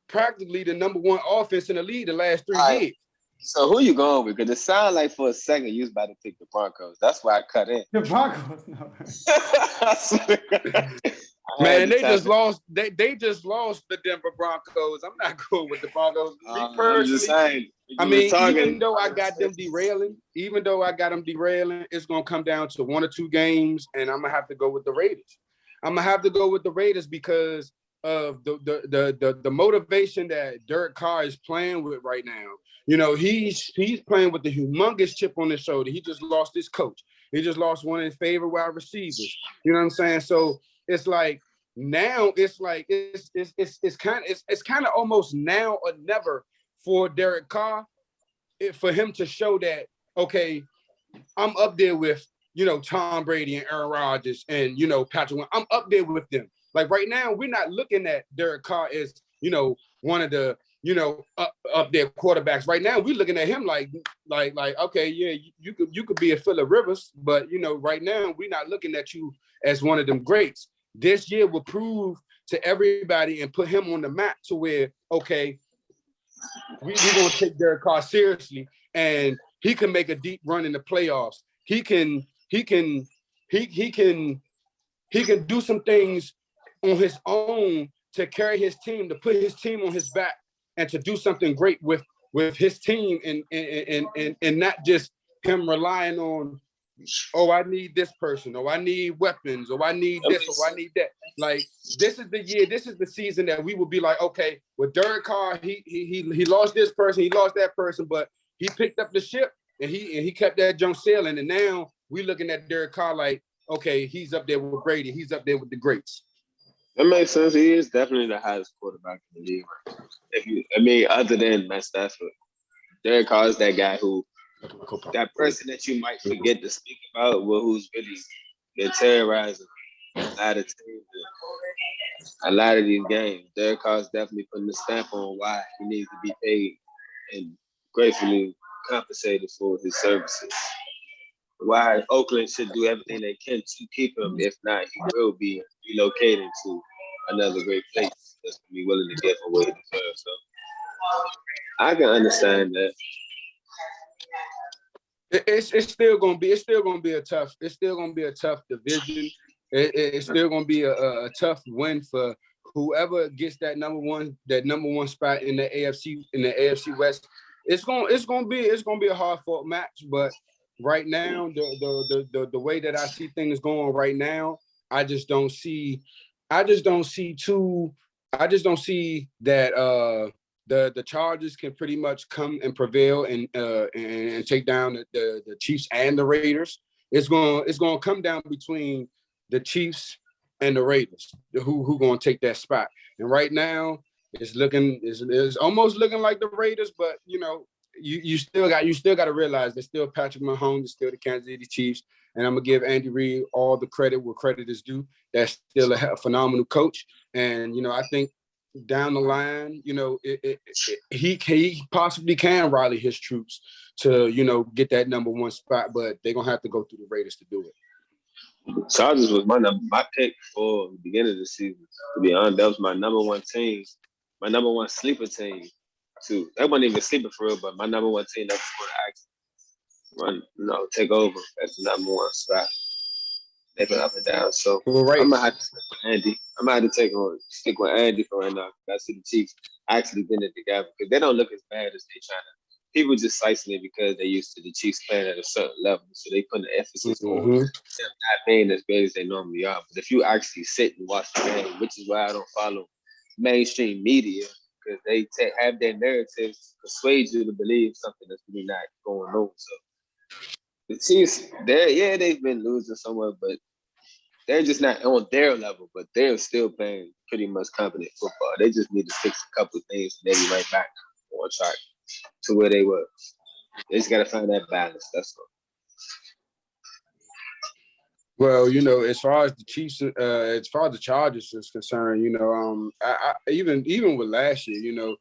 practically the number 1 offense in the league the last 3 years. So who you going with? Because it sounded like for a second you was about to pick the Broncos. That's why I cut in. The Broncos, no. Man, they just lost. They just lost the Denver Broncos. I'm not going with the Broncos. I'm just saying. Even though I got them derailing, it's gonna come down to 1 or 2 games, and I'm gonna have to go with the Raiders. Because of the motivation that Derek Carr is playing with right now. He's playing with the humongous chip on his shoulder. He just lost his coach. He just lost one of his favorite wide receivers. You know what I'm saying? So it's like now it's kind of almost now or never for Derek Carr, for him to show that, okay, I'm up there with, Tom Brady and Aaron Rodgers and, Patrick. I'm up there with them. Like right now, we're not looking at Derek Carr as, one of the, up there quarterbacks. Right now, we're looking at him like, okay, yeah, you could be a Phillip Rivers, but, right now, we're not looking at you as one of them greats. This year will prove to everybody and put him on the map to where, okay, we're going to take Derek Carr seriously, and he can make a deep run in the playoffs. He can do some things on his own to carry his team, to put his team on his back, and to do something great with his team, and not just him relying on, oh, I need this person, or I need weapons, or I need this, or I need that. Like, this is the year, this is the season that we will be like, okay, with Derek Carr, he lost this person, he lost that person, but he picked up the ship and he kept that junk sailing. And now we're looking at Derek Carr like, okay, he's up there with Brady, he's up there with the greats. That makes sense. He is definitely the highest quarterback in the league. Other than Matt Stafford, Derek Carr is that guy who, that person that you might forget to speak about, who's really been terrorizing a lot of these games. Derek Carr is definitely putting the stamp on why he needs to be paid and gratefully compensated for his services. Why Oakland should do everything they can to keep him. If not, he will be relocated to another great place that's going to be willing to give him what he deserves. So I can understand that. It's still gonna be a tough division. It's still gonna be a tough win for whoever gets that number one spot in the AFC West. It's gonna be a hard fought match, but right now the way that I see things going right now, I just don't see that the Chargers can pretty much come and prevail and take down the Chiefs and the Raiders. It's gonna come down between the Chiefs and the Raiders, who gonna take that spot. And right now, it's almost looking like the Raiders, but you still got to realize there's still Patrick Mahomes, there's still the Kansas City Chiefs, and I'm gonna give Andy Reid all the credit where credit is due. That's still a phenomenal coach, and I think down the line, he possibly can rally his troops to, get that number one spot, but they're going to have to go through the Raiders to do it. Chargers was my pick for the beginning of the season. To be honest, that was my number one team, my number one sleeper team too. That wasn't even sleeper for real, but my number one team that was going to take over as the number one spot. They've been up and down, so right. I'm gonna have to stick with Andy. I'm gonna have to stick with Andy for right now. I see the Chiefs actually been it together because they don't look as bad as they trying to. People just slicing it because they used to the Chiefs playing at a certain level, so they put the emphasis on them not being as big as they normally are. But if you actually sit and watch the game, which is why I don't follow mainstream media, because they have their narratives persuade you to believe something that's really not going on. So the Chiefs, they've been losing somewhat, but they're just not on their level. But they're still playing pretty much competent football. They just need to fix a couple of things and they'll be right back on track to where they were. They just got to find that balance. That's all. Well, as far as the Chiefs, as far as the Chargers is concerned, I even with last year,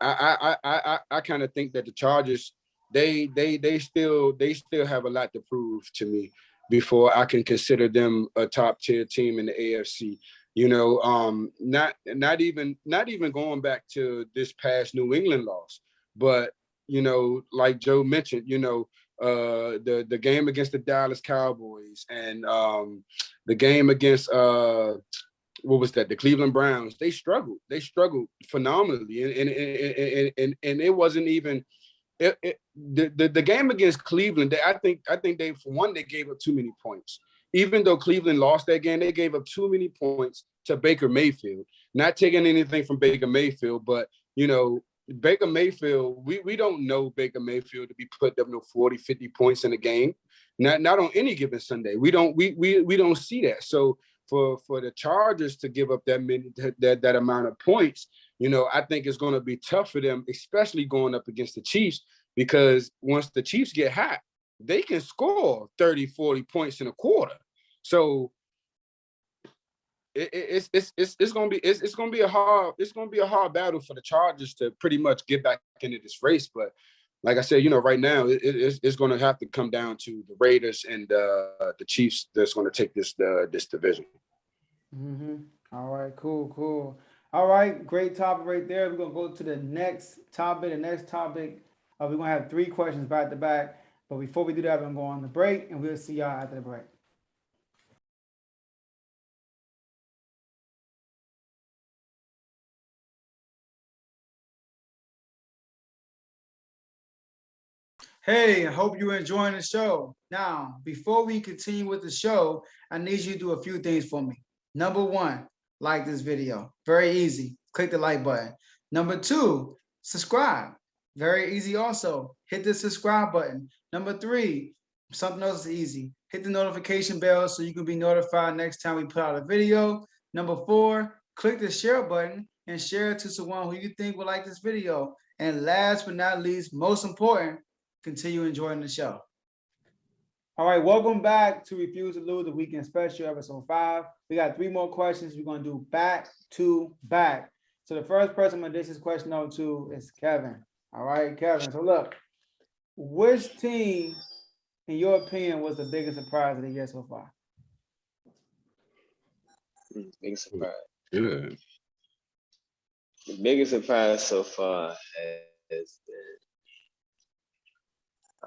I kind of think that the Chargers, they still have a lot to prove to me before I can consider them a top tier team in the AFC. Not even going back to this past New England loss, but like Joe mentioned, the game against the Dallas Cowboys and the game against what was that? The Cleveland Browns. They struggled phenomenally, and it wasn't even the game against Cleveland. I think they, for one, they gave up too many points. Even though Cleveland lost that game, they gave up too many points to Baker Mayfield. Not taking anything from Baker Mayfield, but Baker Mayfield, we don't know Baker Mayfield to be putting up 40, 50 points in a game. Not on any given Sunday. We don't see that. So for the Chargers to give up that amount of points, I think it's going to be tough for them, especially going up against the Chiefs, because once the Chiefs get hot, they can score 30, 40 points in a quarter. So it's gonna be a hard battle for the Chargers to pretty much get back into this race. But like I said, right now it's going to have to come down to the Raiders and the Chiefs that's going to take this division. Mm-hmm. All right, cool. All right, great topic right there. We're gonna go to the next topic. We're gonna have 3 questions back to back. But before we do that, we're gonna go on the break, and we'll see y'all after the break. Hey, I hope you're enjoying the show. Now, before we continue with the show, I need you to do a few things for me. Number 1, like this video. Very easy. Click the like button. Number 2, subscribe. Very easy also. Hit the subscribe button. Number 3, something else is easy. Hit the notification bell so you can be notified next time we put out a video. Number 4, click the share button and share it to someone who you think would like this video. And last but not least, most important, continue enjoying the show. All right, welcome back to Refuse to Lose, the weekend special, episode 5. We got 3 more questions we're going to do back to back. So the first person I'm going to dish this question out to is Kevin. All right, Kevin. So look, which team, in your opinion, was the biggest surprise of the year so far? Biggest surprise. Yeah. The biggest surprise so far has been,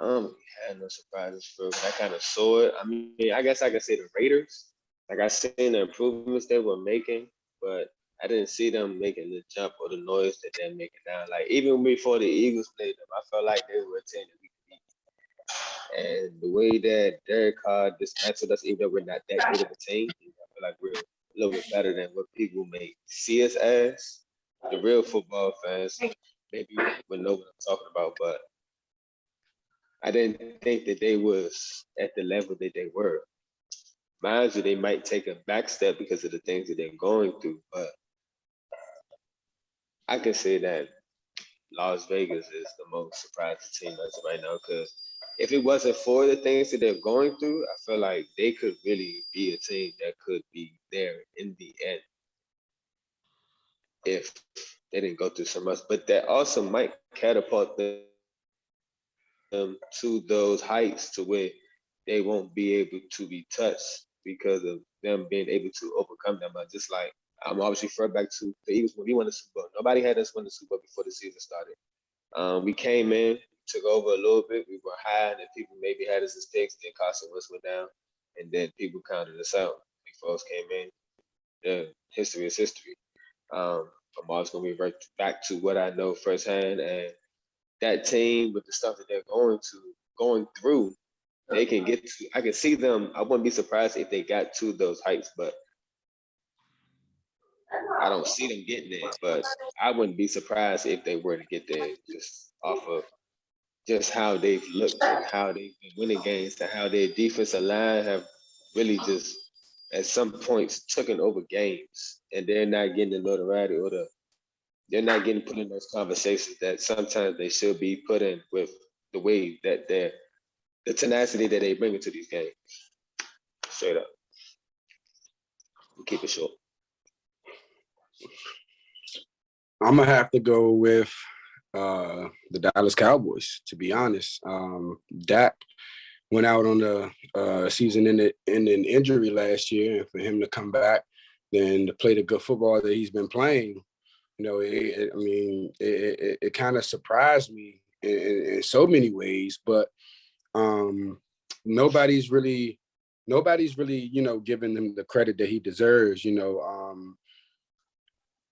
I don't have no surprises for, but I kind of saw it. I mean, I guess I could say the Raiders. Like, I seen the improvements they were making, but I didn't see them making the jump or the noise that they're making now. Like, even before the Eagles played them, I felt like they were a team that we could beat. And the way that Derek Carr dismantled us, even though we're not that good of a team, I feel like we're a little bit better than what people may see us as. The real football fans maybe would know what I'm talking about, but I didn't think that they was at the level that they were. Mind you, they might take a back step because of the things that they're going through, but I can say that Las Vegas is the most surprising team as of right now, because if it wasn't for the things that they're going through, I feel like they could really be a team that could be there in the end. if they didn't go through so much. But that also might catapult them to those heights to where they won't be able to be touched because of them being able to overcome them. But just like I'm always refer back to the Eagles when we won the Super Bowl. Nobody had us win the Super Bowl before the season started. We came in, took over a little bit. We were high, and people maybe had us as picks. Then Carson Wentz went down, and then people counted us out. Big folks came in. Yeah, history is history. I'm always gonna revert back to what I know firsthand, and that team with the stuff that they're going through, they can get to. I can see them. I wouldn't be surprised if they got to those heights, but I don't see them getting there. But I wouldn't be surprised if they were to get there, just off of just how they've looked and how they've been winning games and how their defensive line have really just at some points taken over games, and they're not getting the notoriety or they're not getting put in those conversations that sometimes they should be put in with the way that the tenacity that they bring into these games. Straight up. We'll keep it short. I'm gonna have to go with the Dallas Cowboys, to be honest. Dak went out on the season-ending injury last year, and for him to come back, then to play the good football that he's been playing, it kind of surprised me in so many ways. But nobody's really, giving him the credit that he deserves.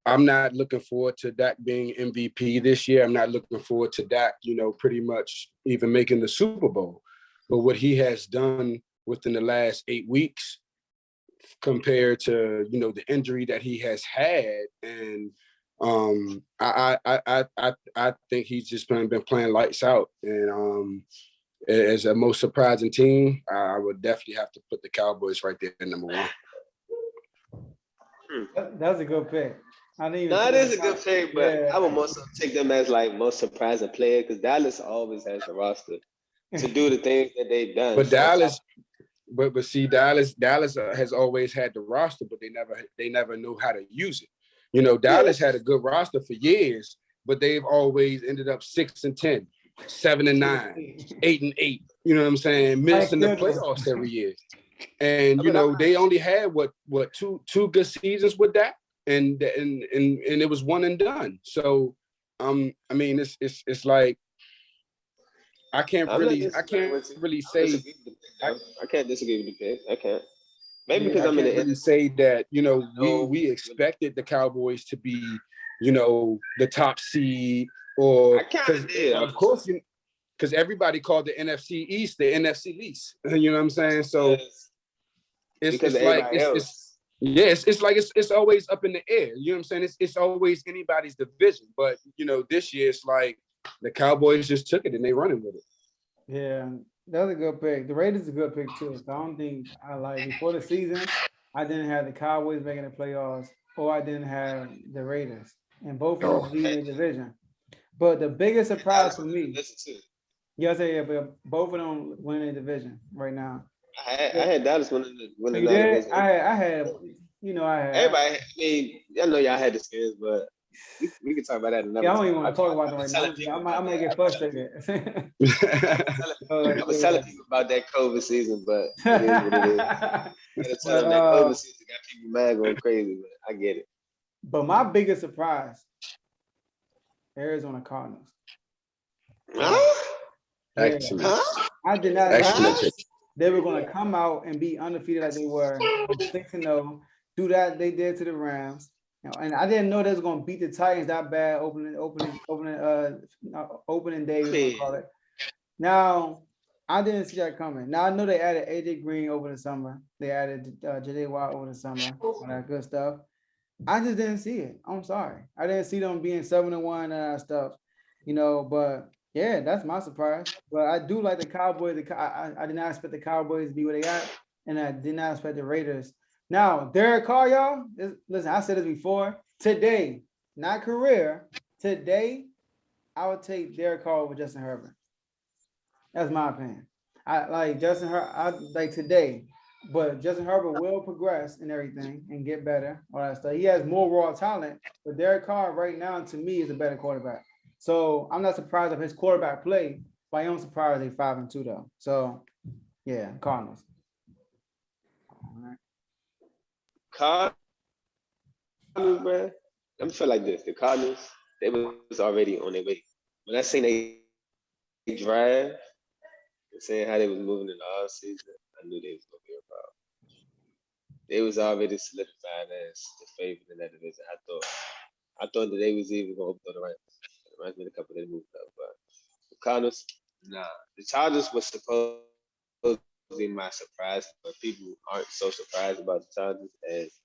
I'm not looking forward to Dak being MVP this year. I'm not looking forward to Dak, pretty much even making the Super Bowl. But what he has done within the last 8 weeks compared to, the injury that he has had. And I think he's just been playing lights out. And as a most surprising team, I would definitely have to put the Cowboys right there at number one. That's a good pick. It is a good pick, but yeah. I would also take them as like most surprising player because Dallas always has the roster to do the things that they've done. But Dallas, but see, Dallas has always had the roster, but they never knew how to use it. Dallas had a good roster for years, but they've always ended up 6-10, 7-9, 8-8. You know what I'm saying? Missing the playoffs every year. And they only had two good seasons with that. And it was one and done. So, it's like I can't really say. I can't disagree with the pick. I can't. Maybe because I'm in the really say that we expected the Cowboys to be the top seed or of course because everybody called the NFC East the NFC least. You know what I'm saying? So it's always up in the air. You know what I'm saying? It's always anybody's division. But this year it's like the Cowboys just took it and they running with it. Yeah, that's a good pick. The Raiders is a good pick too. So I don't think before the season, I didn't have the Cowboys making the playoffs, or I didn't have the Raiders, and both of them leading the division. But the biggest surprise for me, but both of them winning the division right now. I had Dallas winning the division. I had. Everybody. I know y'all had the skills, but we can talk about that another time. I don't even want to talk about them right now. I'm gonna get frustrated. I was telling people about that COVID season, but it is what it is. I gotta tell them that COVID season got people mad going crazy, but I get it. But my biggest surprise, Arizona Cardinals. Excellent. I did not know they were going to come out and be undefeated like they were, 6-0. Do that they did to the Rams, and I didn't know they was going to beat the Titans that bad opening day. We call it. Now I didn't see that coming. Now I know they added AJ Green over the summer. They added J.J. Watt over the summer. All that good stuff. I just didn't see it. I'm sorry. I didn't see them being 7-1 and that stuff. But. Yeah, that's my surprise. But I do like the Cowboys. I did not expect the Cowboys to be where they at, and I did not expect the Raiders. Now, Derek Carr, y'all, listen, I said this before. Today, not career, today, I would take Derek Carr over Justin Herbert. That's my opinion. I like Justin Herbert. Today. but Justin Herbert will progress and everything and get better, all that stuff. He has more raw talent, but Derek Carr right now to me is a better quarterback. So I'm not surprised of his quarterback play, but I am surprised they 5-2 though. So yeah, Cardinals. All right. Cardinals, bro. I'm feel like this. The Cardinals, they was already on their way. When I seen they draft and saying how they was moving in the off season, I knew they was gonna be a problem. They was already solidified as the favorite in that division. I thought that they was even gonna open the Rams. The Rams made a couple they moved up, but the Cardinals, nah. The Chargers was supposed to be my surprise, but people aren't so surprised about the Chargers as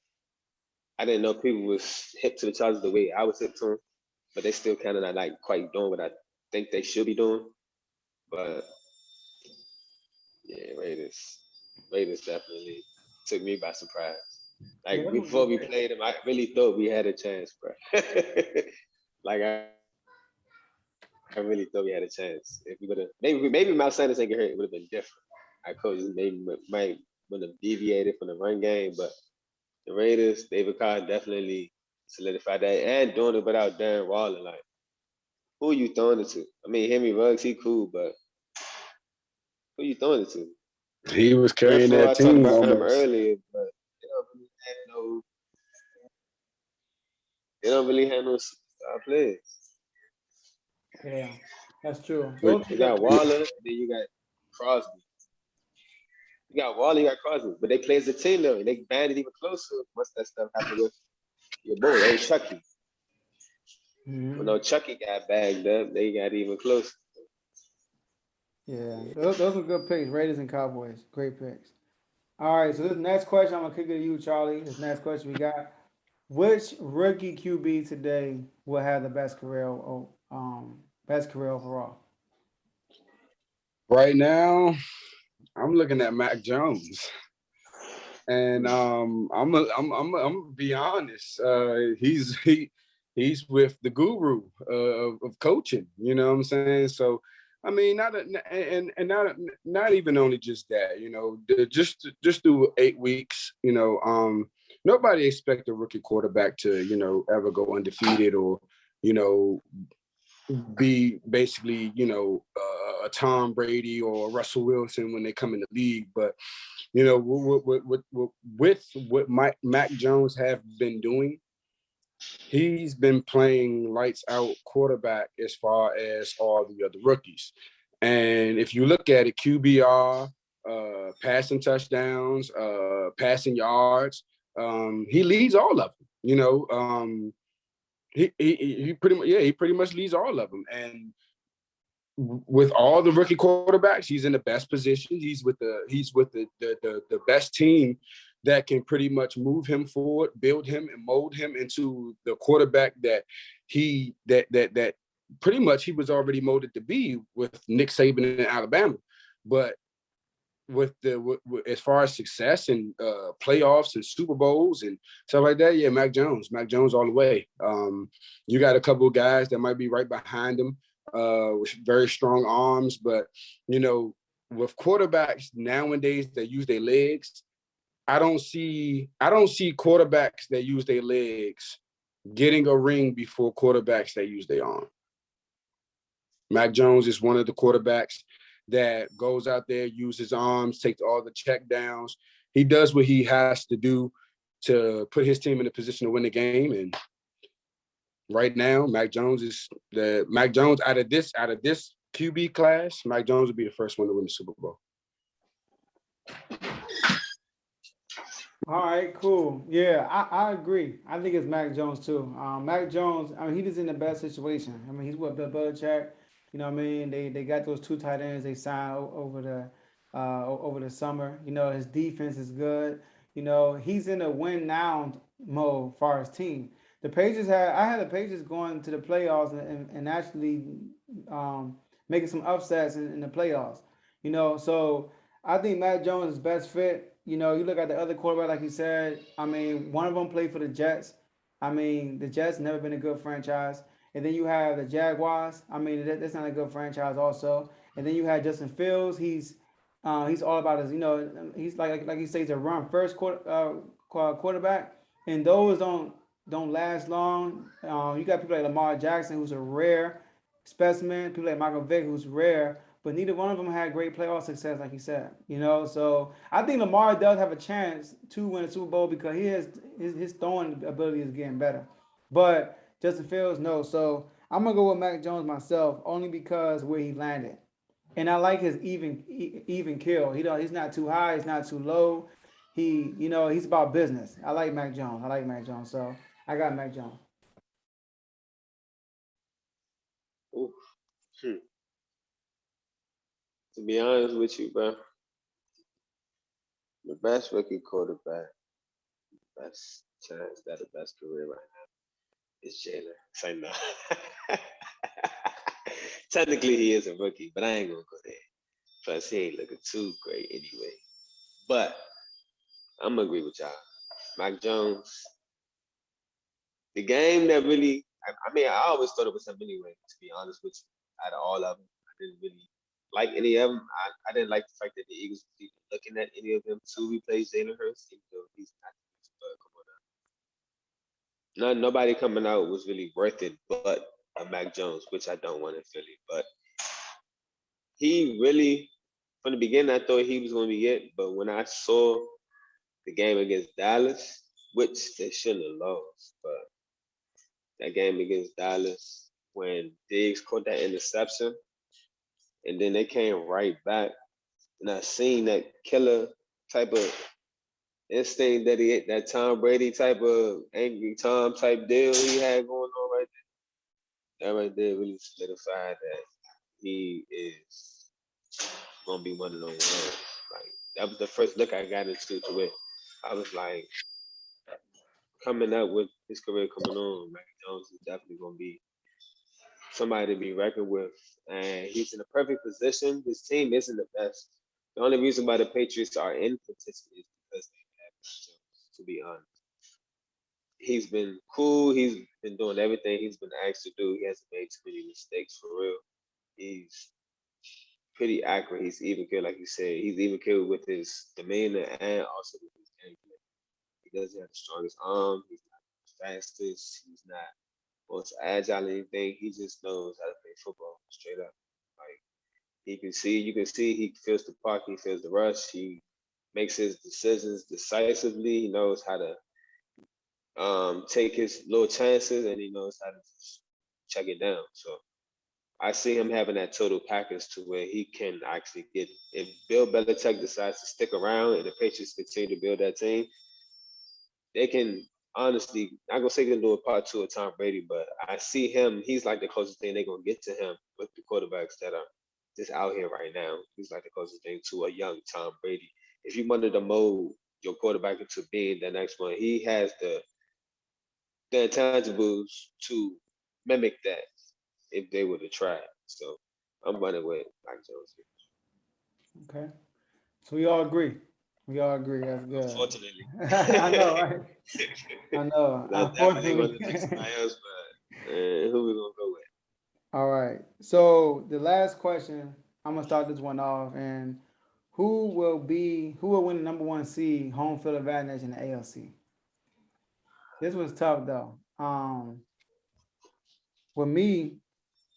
I didn't know people was hip to the Chargers the way I was hip to them, but they still kind of not like quite doing what I think they should be doing. But yeah, Raiders definitely took me by surprise. Yeah, Like before we played them, I really thought we had a chance, bro. Like I really thought we had a chance. If we would have maybe Miles Sanders ain't get hurt, it would have been different. Our coaches maybe might would have deviated from the run game, but the Raiders, David Carr definitely solidified that and doing it without Darren Waller. Like, who are you throwing it to? I mean, Henry Ruggs, he cool, but who are you throwing it to? He was carrying Renfro, that I talked team about him almost. earlier, but they don't really have no superstar players. yeah, that's true. But Those are You good got picks. Waller, and then you got Crosby. You got Waller, you got Crosby, but they play as a team though, and they banded even closer once that stuff happened with your boy, old Chucky. When Mhm. old Chucky got bagged up, they got even closer. Yeah, those are good picks. Raiders and Cowboys, great picks. All right, so this next question, I'm gonna kick it to you, Charlie. This next question we got: which rookie QB today will have the best career overall? right now, I'm looking at Mac Jones. And I'm gonna be honest. He's with the guru of coaching. You know what I'm saying? So, I mean, not even only just that. You know, just through 8 weeks. Nobody expect a rookie quarterback to ever go undefeated or you know be basically a Tom Brady or Russell Wilson when they come in the league, but with what Mac Jones have been doing, he's been playing lights out quarterback as far as all the other rookies. And if you look at it, QBR, passing touchdowns, passing yards, he leads all of them. He pretty much leads all of them. And with all the rookie quarterbacks, he's in the best position. He's with the best team that can pretty much move him forward, build him, and mold him into the quarterback that that pretty much he was already molded to be with Nick Saban in Alabama. But as far as success and playoffs and Super Bowls and stuff like that, yeah, Mac Jones all the way. You got a couple of guys that might be right behind him with very strong arms, but with quarterbacks nowadays that use their legs, I don't see quarterbacks that use their legs getting a ring before quarterbacks that use their arm. Mac Jones is one of the quarterbacks that goes out there, uses his arms, takes all the check downs. He does what he has to do to put his team in a position to win the game. And right now, Mac Jones out of this QB class, Mac Jones would be the first one to win the Super Bowl. All right, cool. Yeah, I agree. I think it's Mac Jones too. Mac Jones, I mean, he's in the best situation. I mean, he's with Bill Belichick. You know what I mean? They got those two tight ends they signed over the summer. You know, his defense is good. You know, he's in a win now mode for his team. I had the Patriots going to the playoffs and actually making some upsets in the playoffs. You know, so I think Mac Jones is best fit. You know, you look at the other quarterback, like you said. I mean, one of them played for the Jets. I mean, the Jets never been a good franchise. And then you have the Jaguars. I mean, that's not a good franchise, also. And then you had Justin Fields. He's He's all about his, he's like he says a run first quarterback, and those don't last long. You got people like Lamar Jackson, who's a rare specimen. People like Michael Vick, who's rare, but neither one of them had great playoff success, like you said. So I think Lamar does have a chance to win a Super Bowl because he has his throwing ability is getting better, but Justin Fields no. So I'm gonna go with Mac Jones myself, only because where he landed. And I like his even kill. He's not too high, he's not too low. He's about business. I like Mac Jones. So I got Mac Jones. Ooh. Hmm. To be honest with you, bro, the best rookie quarterback, best chance, got the best career right now is Jalen. Say no. Technically, he is a rookie, but I ain't gonna go there. Plus, he ain't looking too great anyway. But I'm gonna agree with y'all. Mac Jones, the game that really, I mean, I always thought it was him anyway, to be honest with you. Out of all of them, I didn't really like any of them. I didn't like the fact that the Eagles were even looking at any of them to replace Jalen Hurts, even though he's not. But come on now. Nobody coming out was really worth it but a Mac Jones, which I don't want in Philly. But he really, from the beginning, I thought he was going to be it. But when I saw the game against Dallas, which they shouldn't have lost, but that game against Dallas, when Diggs caught that interception, and then they came right back, and I seen that killer type of instinct that Tom Brady type of angry Tom type deal he had going on right there. That right there really solidified that he is gonna be one of those ones. Like that was the first look I got into to it. I was like, coming up with his career coming on, Mac Jones is definitely gonna be somebody to be reckoned with. And he's in a perfect position. His team isn't the best. The only reason why the Patriots are in contention is because they have Mac Jones, to be honest. He's been cool. He's been doing everything he's been asked to do. He hasn't made too many mistakes for real. He's pretty accurate. He's even killed, like you said. He's even killed with his demeanor and also with his game plan. He doesn't have the strongest arm. He's not the fastest. He's not most agile or anything. He just knows how to play football straight up. Like you can see he feels the puck, he feels the rush, he makes his decisions decisively. He knows how to take his little chances, and he knows how to just check it down. So I see him having that total package to where he can actually get. If Bill Belichick decides to stick around and the Patriots continue to build that team, they can honestly, not gonna say they can do a part two of Tom Brady, but I see him. He's like the closest thing they're gonna get to him with the quarterbacks that are just out here right now. He's like the closest thing to a young Tom Brady. If you wanted to mold your quarterback into being the next one, he has the intangibles to mimic that if they were to try. So I'm running with Mike Jones. Okay. So we all agree. That's good. Unfortunately. I know, right? I know. That's definitely Unfortunately. going to pick somebody else, but who we going to go with? All right. So the last question, I'm gonna start this one off. And who will win the number one seed home field advantage in the ALC? This was tough though. With me,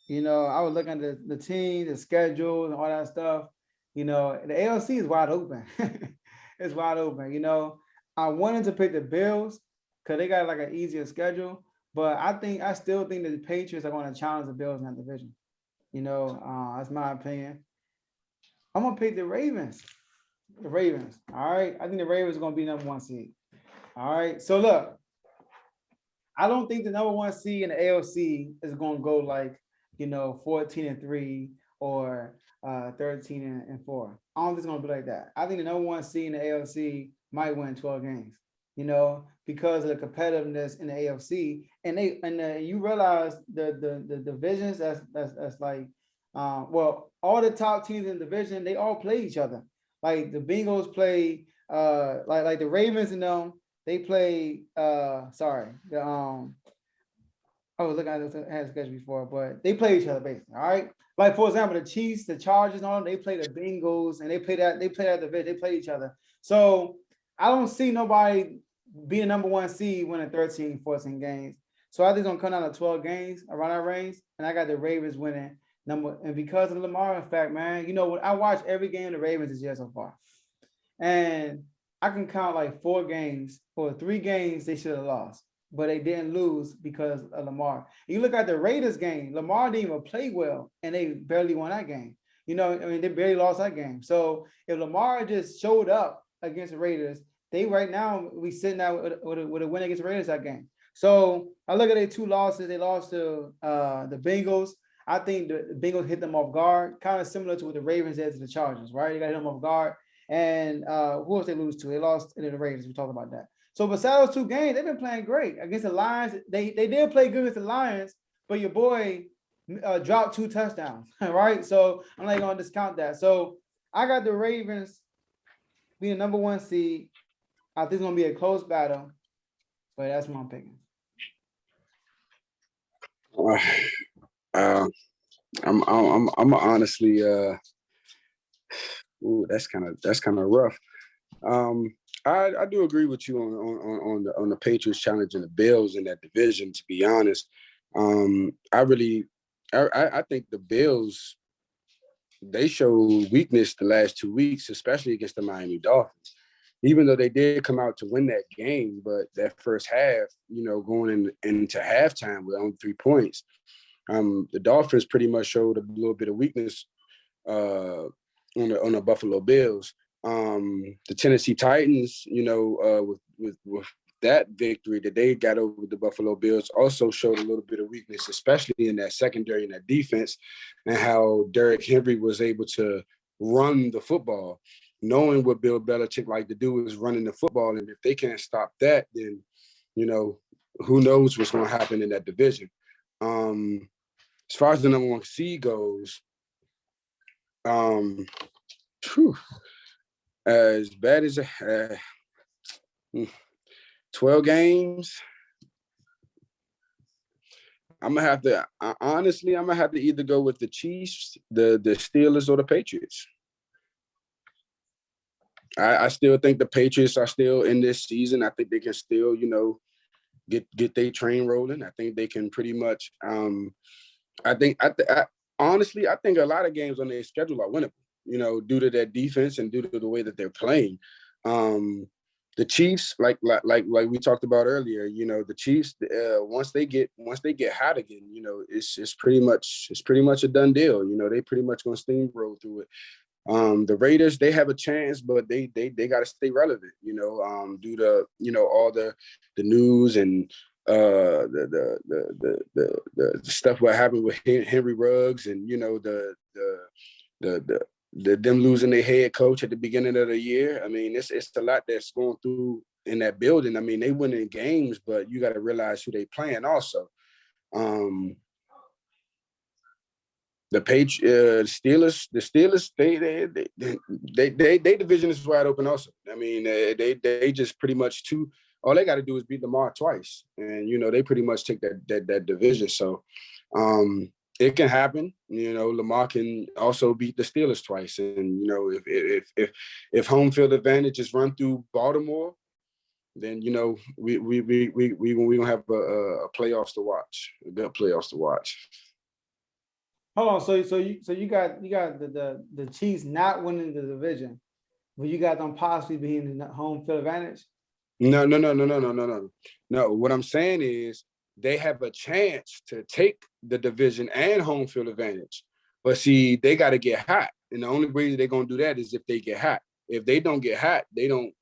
I was looking at the team, the schedule, and all that stuff. The ALC is wide open. It's wide open. I wanted to pick the Bills because they got like an easier schedule, but I still think that the Patriots are going to challenge the Bills in that division. That's my opinion. I'm gonna pick the Ravens. The Ravens. All right. I think the Ravens are gonna be number one seed. All right. So look, I don't think the number one seed in the ALC is gonna go like 14-3 or 13-4. I don't think it's gonna be like that. I think the number one seed in the ALC might win 12 games. Because of the competitiveness in the AFC, and you realize the divisions that's like, all the top teams in the division, they all play each other. Like the Bengals play, like the Ravens and them, they play. The I was looking at this had sketch before, but they play each other basically. All right. Like for example, the Chiefs, the Chargers, and all them, they play the Bengals, and they play that division. They play each other. So I don't see nobody being number one seed winning 13, 14 games. So I think it's gonna come down to 12 games around that range, and I got the Ravens winning number. And because of the Lamar effect, man, you know what? I watched every game of the Ravens this year so far, and I can count like 4 games or 3 games they should have lost, but they didn't lose because of Lamar. You look at the Raiders game, Lamar didn't even play well, and they barely won that game. You know, I mean, they barely lost that game. So if Lamar just showed up against the Raiders, they right now we sitting out with a win against the Raiders that game. So I look at their 2 losses. They lost to the Bengals. I think the Bengals hit them off guard, kind of similar to what the Ravens did to the Chargers, right? They got hit them off guard. And who else they lose to? They lost to the Raiders. We talked about that. So besides those 2 games, they've been playing great against the Lions. They did play good against the Lions, but your boy dropped 2 touchdowns, right? So I'm not going to discount that. So I got the Ravens being number one seed. I think it's going to be a close battle, but that's what I'm picking. I'm honestly, that's kind of rough. I do agree with you on the Patriots challenging the Bills in that division. To be honest, I think the Bills, they showed weakness the last 2 weeks, especially against the Miami Dolphins. Even though they did come out to win that game, but that first half, going into halftime with only 3 points, the Dolphins pretty much showed a little bit of weakness on the Buffalo Bills. The Tennessee Titans, with that victory that they got over the Buffalo Bills, also showed a little bit of weakness, especially in that secondary and that defense, and how Derrick Henry was able to run the football, knowing what Bill Belichick like to do is running the football. And if they can't stop that, then, who knows what's going to happen in that division. As far as the number one seed goes, as bad as 12 games, I'm gonna have to either go with the Chiefs, the Steelers, or the Patriots. I still think the Patriots are still in this season. I think they can still, get their train rolling. I think they can pretty much. Honestly, I think a lot of games on their schedule are winnable. Due to their defense and due to the way that they're playing. The Chiefs, like we talked about earlier, the Chiefs, once they get hot again, it's pretty much a done deal. They pretty much gonna steamroll through it. The Raiders, they have a chance, but they got to stay relevant, due to all the news and the stuff what happened with Henry Ruggs and the them losing their head coach at the beginning of the year. I mean, it's a lot that's going through in that building. I mean, they winning games, but you got to realize who they playing also. The Steelers, they division is wide open also. I mean, they just pretty much all they got to do is beat Lamar twice, and they pretty much take that division. So it can happen. Lamar can also beat the Steelers twice, and if home field advantage is run through Baltimore, then we gonna have a playoffs to watch, a good playoffs to watch. Hold on, so you got the Chiefs not winning the division, but you got them possibly being the home field advantage. No. What I'm saying is they have a chance to take the division and home field advantage, but see, they got to get hot, and the only way they're gonna do that is if they get hot. If they don't get hot, they don't.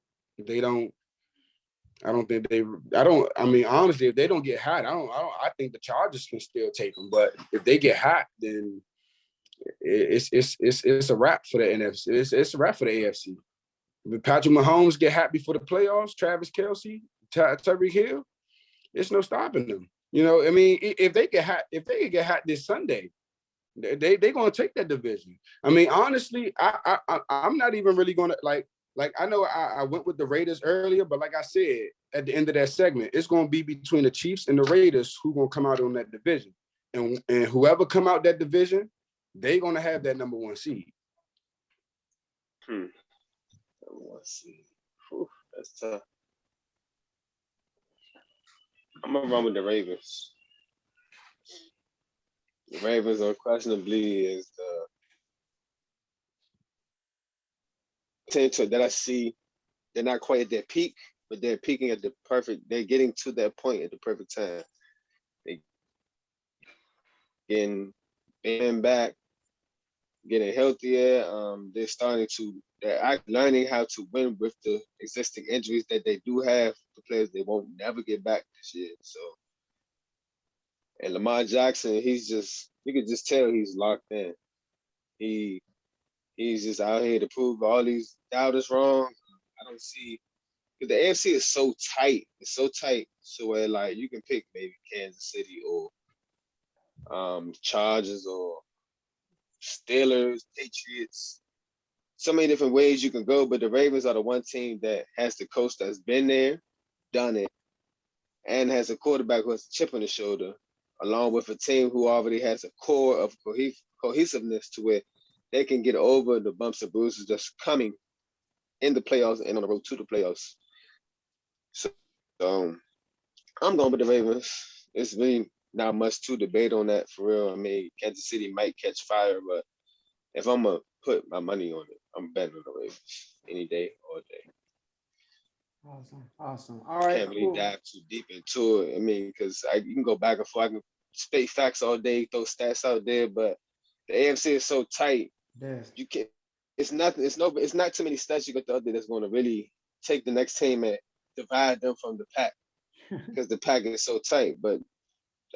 I mean, honestly, if they don't get hot, I think the Chargers can still take them. But if they get hot, then it's a wrap for the NFC. It's a wrap for the AFC. If Patrick Mahomes get hot before the playoffs, Travis Kelce, Tyreek Hill, it's no stopping them. I mean, if they get hot this Sunday, they're gonna take that division. I mean, honestly, I'm not even really gonna like I know I went with the Raiders earlier, but like I said, at the end of that segment, it's going to be between the Chiefs and the Raiders who going to come out on that division. And whoever come out that division, they're going to have that number 1 seed. Number 1 seed. Whew, that's tough. I'm going to run with the Ravens. The Ravens unquestionably is the potential that I see. They're not quite at their peak, but they're peaking at the perfect. They're getting to that point at the perfect time. They getting back, getting healthier. They're learning how to win with the existing injuries that they do have. The players they won't never get back this year. So, and Lamar Jackson, you could just tell he's locked in. He's just out here to prove all these doubters wrong. I don't see, because the AFC is so tight. It's so tight, so where like you can pick maybe Kansas City or Chargers or Steelers, Patriots. So many different ways you can go, but the Ravens are the one team that has the coach that's been there, done it, and has a quarterback who has a chip on his shoulder, along with a team who already has a core of cohesiveness to where they can get over the bumps and bruises that's coming in the playoffs and on the road to the playoffs. So I'm going with the Ravens. It's really not much to debate on that for real. I mean, Kansas City might catch fire, but if I'm going to put my money on it, I'm betting on the Ravens any day, all day. Awesome. All right, Can't really dive too deep into it. I mean, because you can go back and forth. I can state facts all day, throw stats out there, but the AFC is so tight. Yes. You can't. It's not too many stats you got the other that's going to really take the next team and divide them from the pack because the pack is so tight. But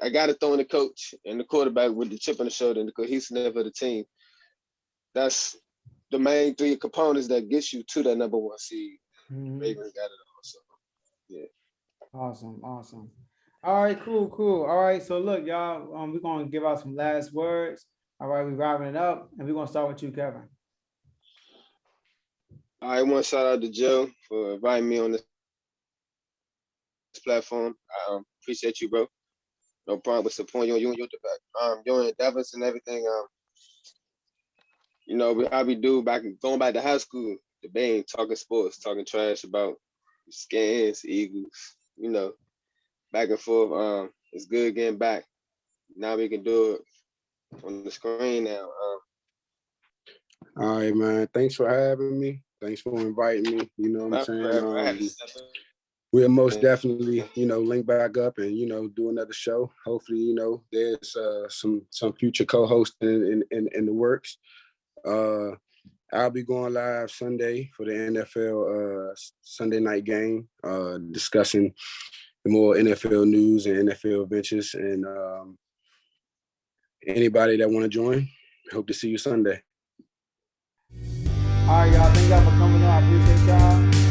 I got to throw in the coach and the quarterback with the chip on the shoulder and the cohesiveness of the team. That's the main 3 components that gets you to that number 1 seed. Mm-hmm. Ravens got it also. Yeah. Awesome. All right, cool. All right, so look, y'all, we're going to give out some last words. All right, we're wrapping it up, and we're going to start with you, Kevin. I want to shout out to Joe for inviting me on this platform. I appreciate you, bro. No problem with supporting you and your endeavors and everything. How we do going back to high school, debating, talking sports, talking trash about Skins, Eagles, back and forth. It's good getting back. Now we can do it on the screen now. All right, man. Thanks for having me. Thanks for inviting me. You know what I'm saying? We'll most definitely, link back up and, do another show. Hopefully, there's some future co-hosts in the works. I'll be going live Sunday for the NFL Sunday night game, discussing the more NFL news and NFL ventures. And anybody that want to join, hope to see you Sunday. All right, y'all. Thank y'all for coming on. I appreciate y'all.